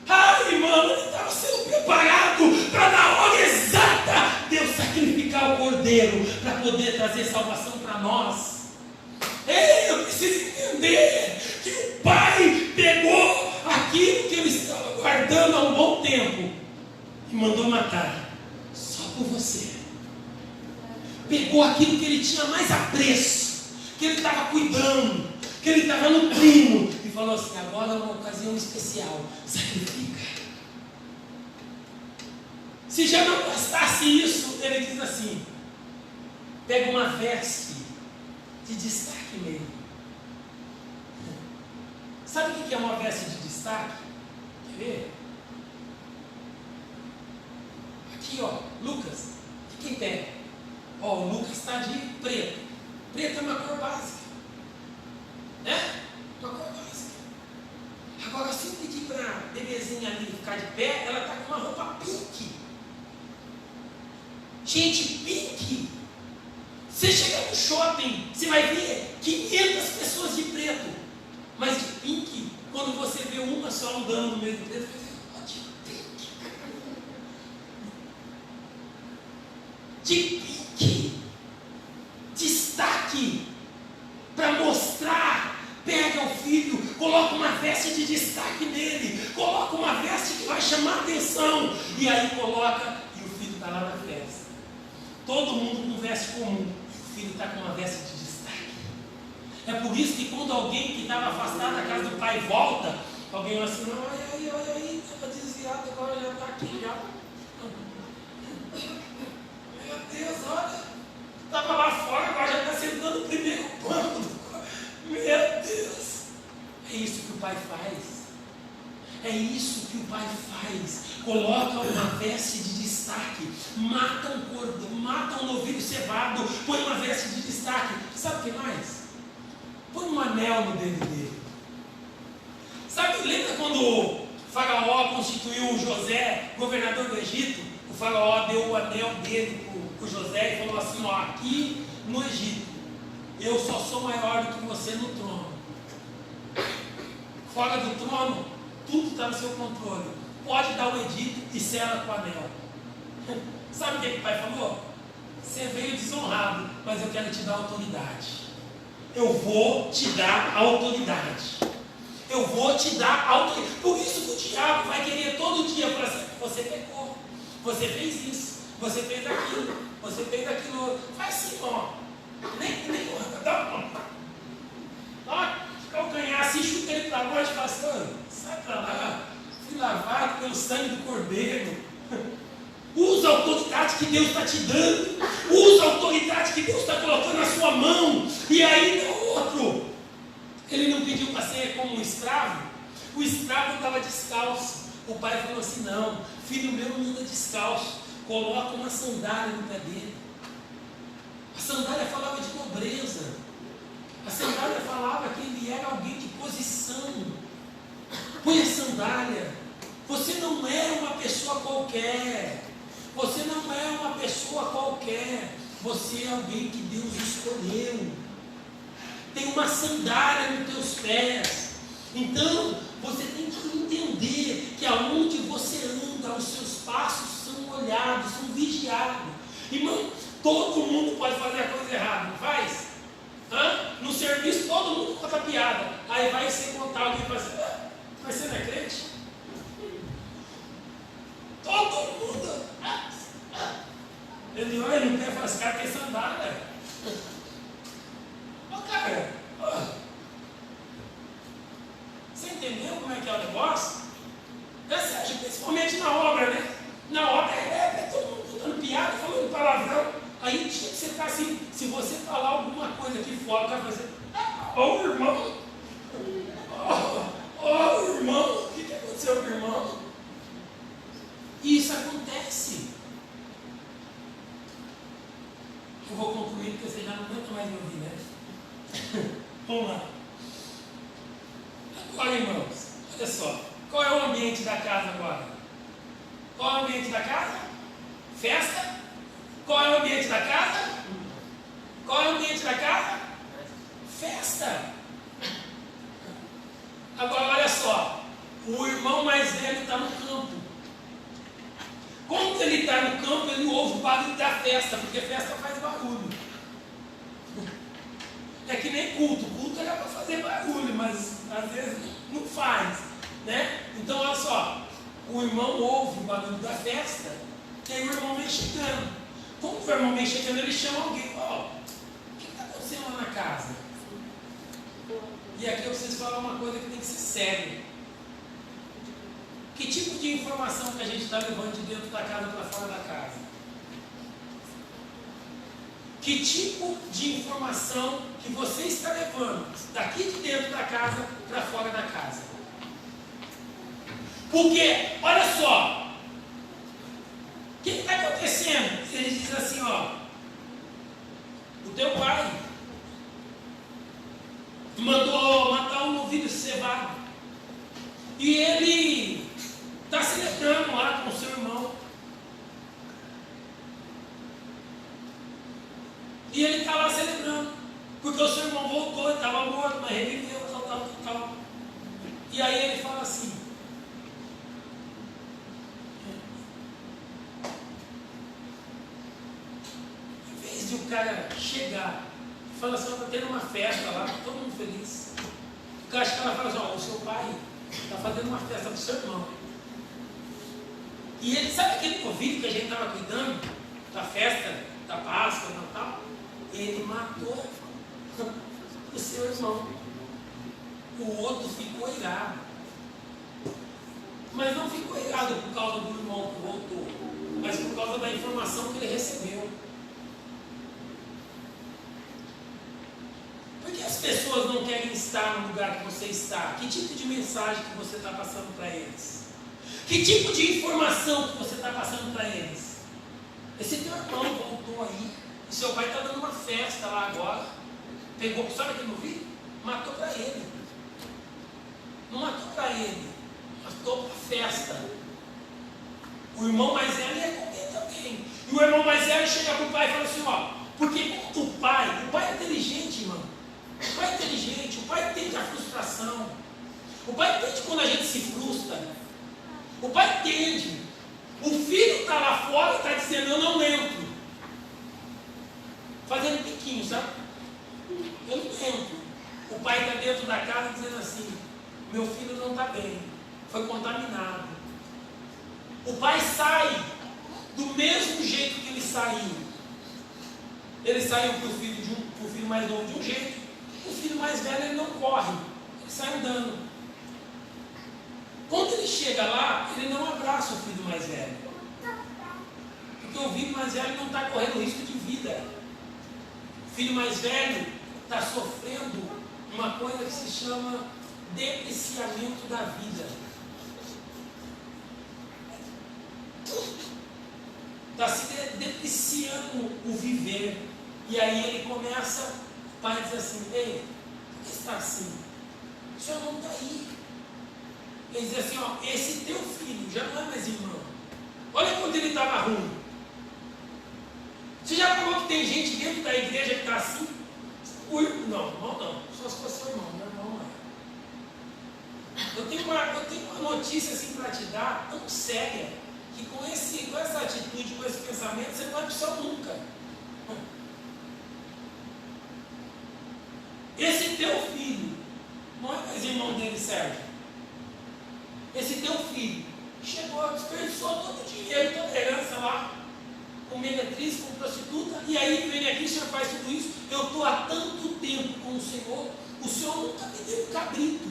Ai, irmão, ele estava sendo preparado para na hora exata Deus sacrificar o cordeiro para poder trazer salvação para nós. Ei, eu preciso entender que o pai pegou aquilo que ele estava guardando há um bom tempo e mandou matar só por você. Pegou aquilo que ele tinha mais apreço, que ele estava cuidando, que ele estava nutrindo, e falou assim, agora é uma ocasião especial, sacrifica. Se já não bastasse isso, ele diz assim, pega uma veste de destaque nele. Sabe o que é uma veste de destaque? Quer ver? Aqui, ó, Lucas, fica em pé. Ó, o Lucas está de preto. Preto é uma cor básica, né? Uma cor básica. Agora, se eu pedir para a bebezinha ali ficar de pé, ela está com uma roupa pink. Gente, pink. Você chega no shopping, você vai ver 500 pessoas de preto, mas de pink Quando você vê uma só andando no meio do preto, de pique, destaque, para mostrar. Pega o filho, coloca uma veste de destaque nele, coloca uma veste que vai chamar a atenção, e aí coloca, e o filho está lá na festa. Todo mundo com veste comum, o filho está com uma veste de destaque. É por isso que quando alguém que estava afastado da casa do pai volta, alguém olha assim, olha aí, estava desviado, agora já está aqui já. Meu Deus, olha, estava lá fora, agora já está sentando o primeiro banco. Meu Deus! É isso que o pai faz. É isso que o pai faz. Coloca uma veste de destaque, mata um cordeiro, mata um novilho cevado, põe uma veste de destaque. Sabe o que mais? Põe um anel no dedo dele. Sabe, lembra quando o faraó constituiu José governador do Egito? O faraó deu o anel dele para o José e falou assim, ó, aqui no Egito, eu só sou maior do que você no trono. Fora do trono, tudo está no seu controle. Pode dar o edito e sela com o anel. Sabe o que o pai falou? Você veio desonrado, mas eu quero te dar autoridade. Eu vou te dar autoridade. Eu vou te dar autoridade. Por isso que o diabo vai querer todo dia falar assim, você pecou, você fez isso, você fez aquilo, você fez aquilo. Faz assim, ó. Nem dá uma. Calcanhar assim, chuta ele para longe e fala assim, sai para lá, fui lavado pelo sangue do cordeiro. Usa a autoridade que Deus está te dando, usa a autoridade que Deus está colocando na sua mão. E aí o outro, ele não pediu para ser como um escravo, o escravo estava descalço. O pai falou assim, não, filho meu não anda descalço, coloca uma sandália no pé dele. A sandália falava de nobreza. A sandália falava que ele era alguém de posição. Põe a sandália. Você não é uma pessoa qualquer. Você não é uma pessoa qualquer. Você é alguém que Deus escolheu. Tem uma sandália nos teus pés. Então, você tem que entender que aonde você anda, os seus passos são olhados, são vigiados. Irmão, todo mundo pode fazer a coisa errada, não faz? No serviço todo mundo conta piada. Aí vai você contar alguém para você, mas você não é crente? Todo mundo. Ele olha no pé e fala, esse cara tem sandália. Ô cara, você entendeu como é que é o negócio? É sério, principalmente na obra, né? Na obra todo mundo contando piada, falando palavrão. Aí tinha que você ficar assim, se você falar alguma coisa aqui fora, o cara vai dizer, ô irmão, irmão, o que aconteceu com o irmão? E isso acontece. Eu vou concluir porque você já não aguenta mais me ouvir, né? Vamos lá. Agora, irmãos, olha só, qual é o ambiente da casa agora? Qual é o ambiente da casa? Festa? Qual é o ambiente da casa? Qual é o ambiente da casa? Festa. Agora olha só, o irmão mais velho está no campo. Quando ele está no campo, ele ouve o barulho da festa, porque festa faz barulho. É que nem culto, culto era para fazer barulho, mas às vezes não faz, né? Então olha só, o irmão ouve o barulho da festa, e aí o irmão vem chegando. Quando o irmão vem chegando, ele chama alguém, o que está acontecendo lá na casa? E aqui eu preciso falar uma coisa que tem que ser séria. Que tipo de informação que a gente está levando de dentro da casa para fora da casa? Que tipo de informação que você está levando daqui de dentro da casa para fora da casa? Porque, olha só, o que está acontecendo? Ele diz assim, o teu pai mandou matar um novilho cevado. E ele está celebrando lá com o seu irmão. E ele está lá celebrando. Porque o seu irmão voltou, ele estava morto, mas reviveu, tal. E aí cara chegar e falar assim, está tendo uma festa lá, todo mundo feliz. O cara chega lá e fala assim, ó, o seu pai está fazendo uma festa para o seu irmão. E ele, sabe aquele Covid que a gente estava cuidando, da festa, da Páscoa, Natal? Ele matou o seu irmão. O outro ficou irado. Mas não ficou irado por causa do irmão que voltou, mas por causa da informação que ele recebeu. Por que as pessoas não querem estar no lugar que você está? Que tipo de mensagem que você está passando para eles? Que tipo de informação que você está passando para eles? Esse teu irmão voltou aí, e seu pai está dando uma festa lá agora. Pegou, sabe aquele vídeo? Matou para ele. Não matou para ele, matou para a festa. O irmão mais velho ia comer também. E o irmão mais velho chega para o pai e fala assim, ó, porque o pai é inteligente, irmão. O pai é inteligente, o pai entende a frustração. O pai entende quando a gente se frustra. O pai entende. O filho está lá fora e está dizendo, eu não entro. Fazendo piquinho, sabe? Eu não entro. O pai está dentro da casa dizendo assim, meu filho não está bem, foi contaminado. O pai sai do mesmo jeito que ele saiu. Ele saiu para o filho mais novo de um jeito. O filho mais velho ele não corre, ele sai andando. Quando ele chega lá, ele não abraça o filho mais velho. Porque o filho mais velho não está correndo risco de vida. O filho mais velho está sofrendo uma coisa que se chama depreciamento da vida. Está se depreciando o viver. E aí ele começa, o pai diz assim, ei, por que está assim? O senhor não está aí. Ele diz assim, ó, esse teu filho já não é mais irmão. Olha quando ele estava ruim. Você já falou que tem gente dentro da igreja que está assim? Não, irmão não. Só se fosse seu irmão, meu irmão não é. Eu tenho uma notícia assim para te dar, tão séria, que com essa atitude, com esse pensamento, você não vai para o céu nunca. Esse teu filho não é mais irmão dele, Sérgio. Esse teu filho chegou, desperdiçou todo o dinheiro, toda a herança lá, com meretriz, com prostituta, e aí vem aqui, o senhor faz tudo isso. Eu estou há tanto tempo com o senhor nunca me deu um cabrito.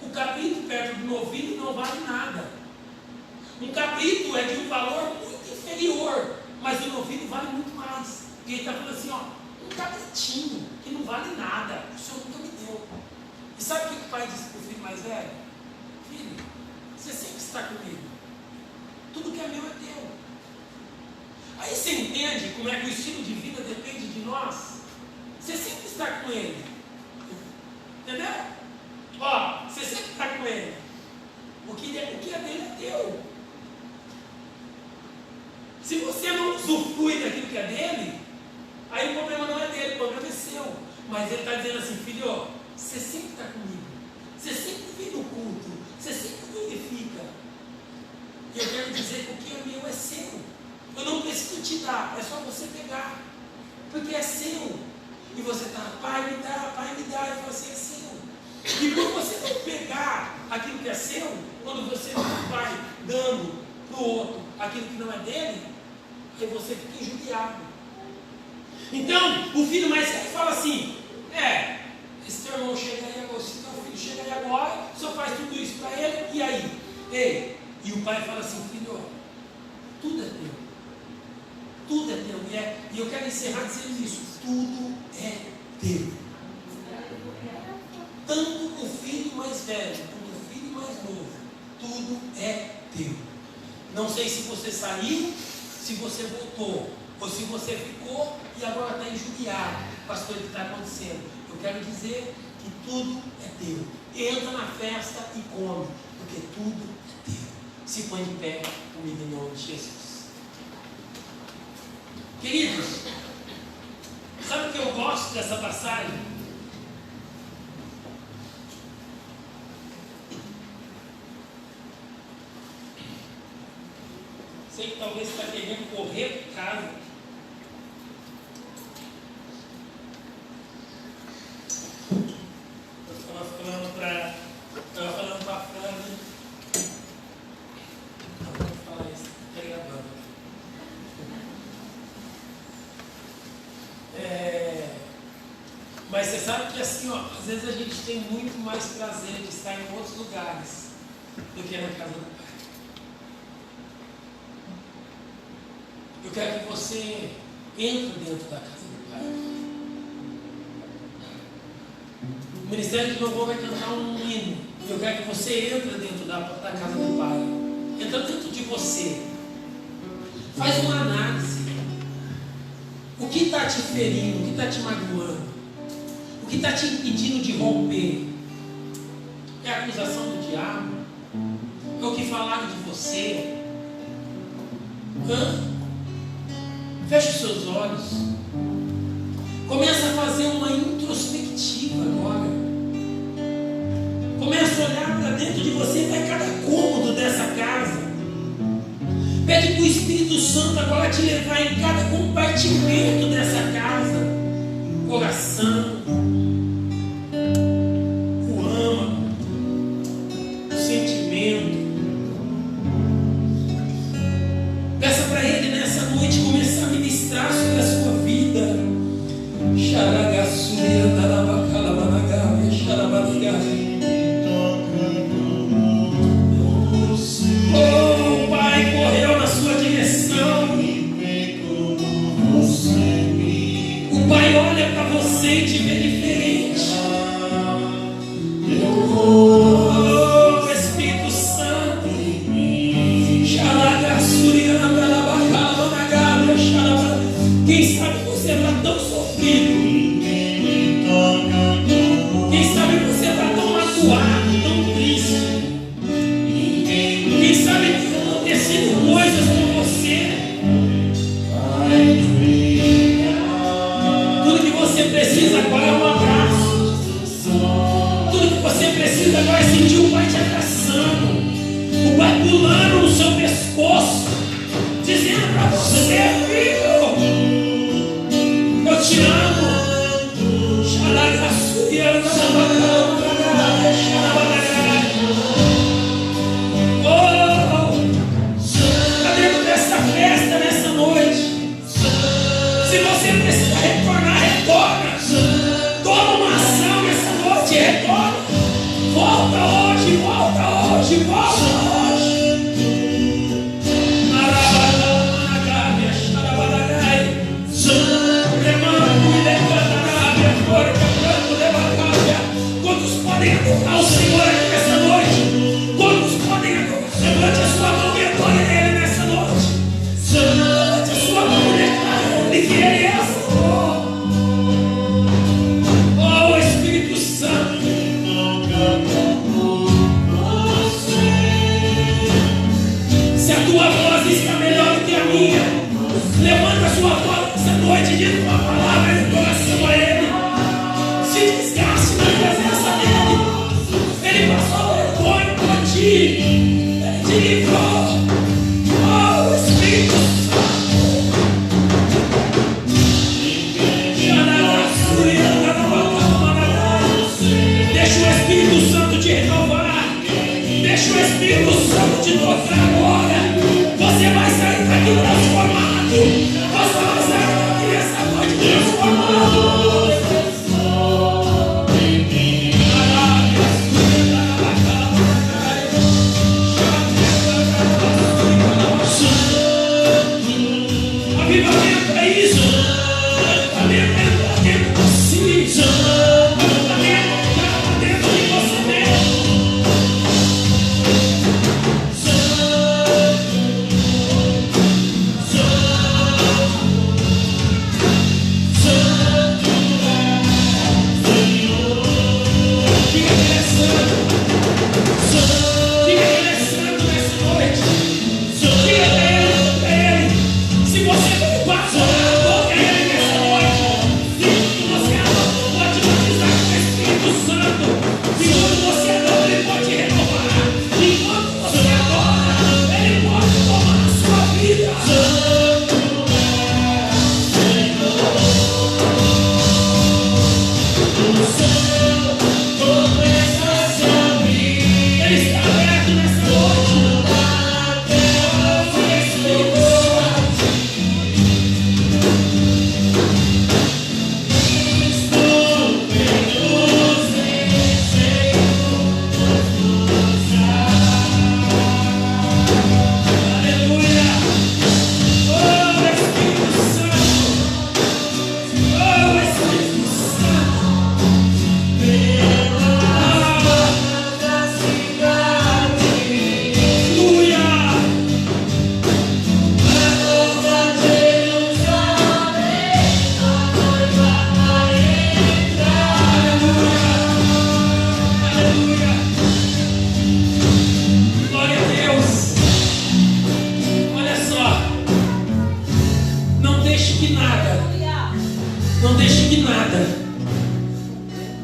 O cabrito perto do novilho não vale nada. Um cabrito é de um valor muito inferior, mas o novilho vale muito mais. E ele está falando assim, ó, um cabritinho que não vale nada, o senhor nunca me deu. E sabe o que o pai disse para o filho mais velho? Filho, você sempre está comigo. Tudo que é meu é teu. Aí você entende como é que o estilo de vida depende de nós? Você sempre está com ele. Entendeu? Ó, você sempre está com ele. O que é dele é teu. Se você não usufrui daquilo que é dele, aí o problema não é dele, o problema é seu. Mas ele está dizendo assim, filho, você sempre está comigo. Você sempre vem no culto. Você sempre glorifica. E eu quero dizer que o que é meu é seu. Eu não preciso te dar, é só você pegar. Porque é seu. E você está, pai me dá, e você é seu. E por você não pegar aquilo que é seu, quando você vai dando para o outro aquilo que não é dele, aí você fica injuriado. Então, o filho mais velho fala assim, esse teu irmão chega aí agora, esse teu filho chega aí agora, só faz tudo isso para ele, e aí? Ei, e o pai fala assim, filho, tudo é teu. Tudo é teu. E eu quero encerrar dizendo isso, tudo é teu. Tanto o filho mais velho como o filho mais novo, tudo é teu. Não sei se você saiu, se você voltou, ou se você ficou e agora está injuriado com as coisas que estão acontecendo. Eu quero dizer que tudo é teu. Entra na festa e come, porque tudo é teu. Se põe de pé comigo em nome de Jesus. Queridos, sabe o que eu gosto dessa passagem? Sei que talvez você está querendo correr para casa, assim, ó, às vezes a gente tem muito mais prazer de estar em outros lugares do que na casa do Pai. Eu quero que você entre dentro da casa do Pai. O Ministério de Louvor vai cantar um hino. Eu quero que você entre dentro da casa do Pai. Entra dentro de você. Faz uma análise. O que está te ferindo? O que está te magoando? O que está te impedindo de romper? É a acusação do diabo? É o que falaram de você? Feche os seus olhos. Começa a fazer uma introspectiva agora. Começa a olhar para dentro de você, vai cada cômodo dessa casa. Pede para o Espírito Santo agora te levar em cada compartimento dessa casa. Coração, o âmago, o sentimento. Peça para Ele nessa noite começar a ministrar sobre a sua vida. Oh, Pai correu na sua direção. O Pai olha para você e te vê diferente. Oh, Espírito Santo. Quem sabe você está tão sofrido? Quem sabe você está tão magoado, tão triste? Quem sabe que estão acontecendo coisas com você? Tudo que você precisa agora é um abraço. Tudo que você precisa agora é sentir o Pai te abraçando, o Pai pulando no seu pescoço, dizendo para você: filho, eu te amo. Está dentro dessa festa nessa noite. Se você precisa retornar, retorna. Toma uma ação nessa noite, retorna. Volta hoje, volta hoje, volta hoje. Quantos podem adorar o Senhor aqui nessa noite? Quantos podem adorar? Levante a sua mão e adore Ele nessa noite. Levante a sua mão e declare que Ele é o Senhor. Oh, Espírito Santo. Se a tua voz está melhor do que a minha, levanta a sua voz essa noite e diz uma palavra de coração a Ele. Se desgaste na presença dEle. Ele passou vergonha por ti. Ele te livrou. Oh, Espírito Santo. Deixa o Espírito Santo te renovar. Deixa o Espírito Santo te tocar agora. Você vai sair daqui transformado. Você vai sair daqui nessa noite transformado. Avivamento é isso. Avivamento é dentro de si. Avivamento é dentro de você mesmo.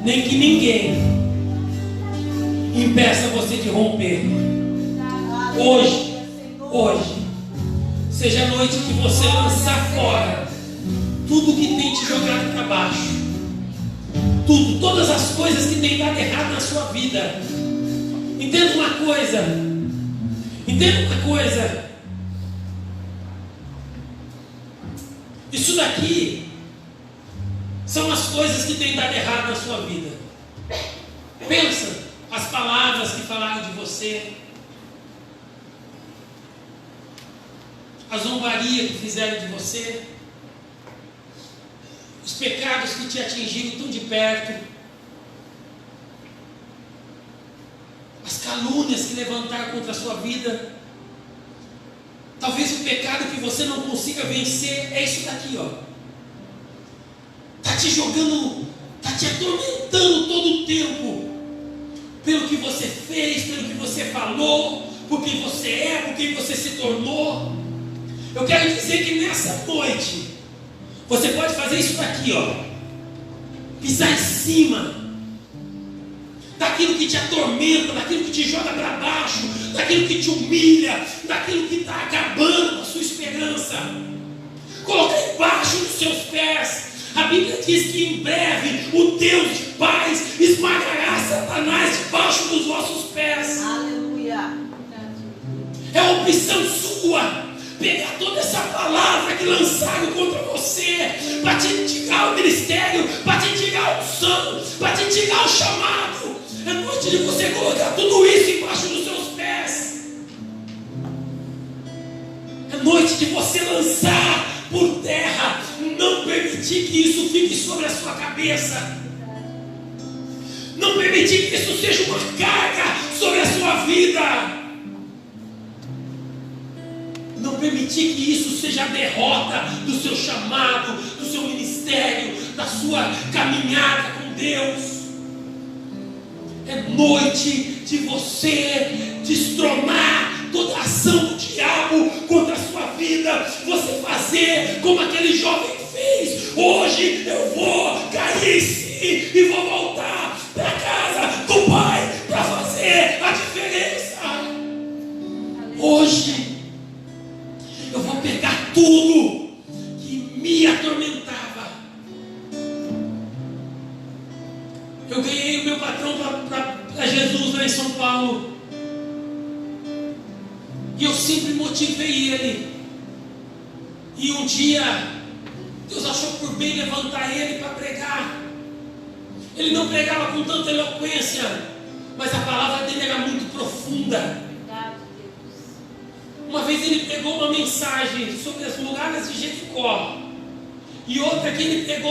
nem que ninguém impeça você de romper. Hoje, seja a noite que você lançar fora tudo que tem te jogado para baixo, todas as coisas que tem dado errado na sua vida. Entenda uma coisa, isso daqui são as coisas que tem dado errado na sua vida. Pensa, as palavras que falaram de você, a zombaria que fizeram de você, os pecados que te atingiram tão de perto, as calúnias que levantaram contra a sua vida. Talvez o pecado que você não consiga vencer é isso daqui, ó. Está te jogando, está te atormentando todo o tempo, pelo que você fez, pelo que você falou, por quem você é, por quem você se tornou. Eu quero dizer que nessa noite você pode fazer isso daqui, ó. Pisar em cima daquilo que te atormenta, daquilo que te joga para baixo, daquilo que te humilha, daquilo que está acabando com a sua esperança. Colocar embaixo dos seus pés. A Bíblia diz que em breve o Deus de paz esmagará Satanás debaixo dos vossos pés. Aleluia. É a opção sua pegar toda essa palavra que lançaram contra você, para te tirar o ministério, para te tirar a unção, para te tirar o chamado. É noite de você colocar tudo isso embaixo dos seus pés. É noite de você lançar por terra, não permitir que isso fique sobre a sua cabeça, não permitir que isso seja uma carga sobre a sua vida, não permitir que isso seja a derrota do seu chamado, do seu ministério, da sua caminhada com Deus. É noite de você destronar toda a ação do diabo contra a sua vida. Você fazer como aquele jovem fez. Hoje eu vou cair em si e vou voltar para casa do Pai para fazer a diferença. Hoje eu vou pegar tudo que me atormentava. Eu ganhei o meu patrão para Jesus lá em São Paulo. E eu sempre motivei ele. E um dia Deus achou por bem levantar ele para pregar. Ele não pregava com tanta eloquência, mas a palavra dele era muito profunda. Uma vez ele pegou uma mensagem sobre as muralhas de Jericó, e outra que ele pegou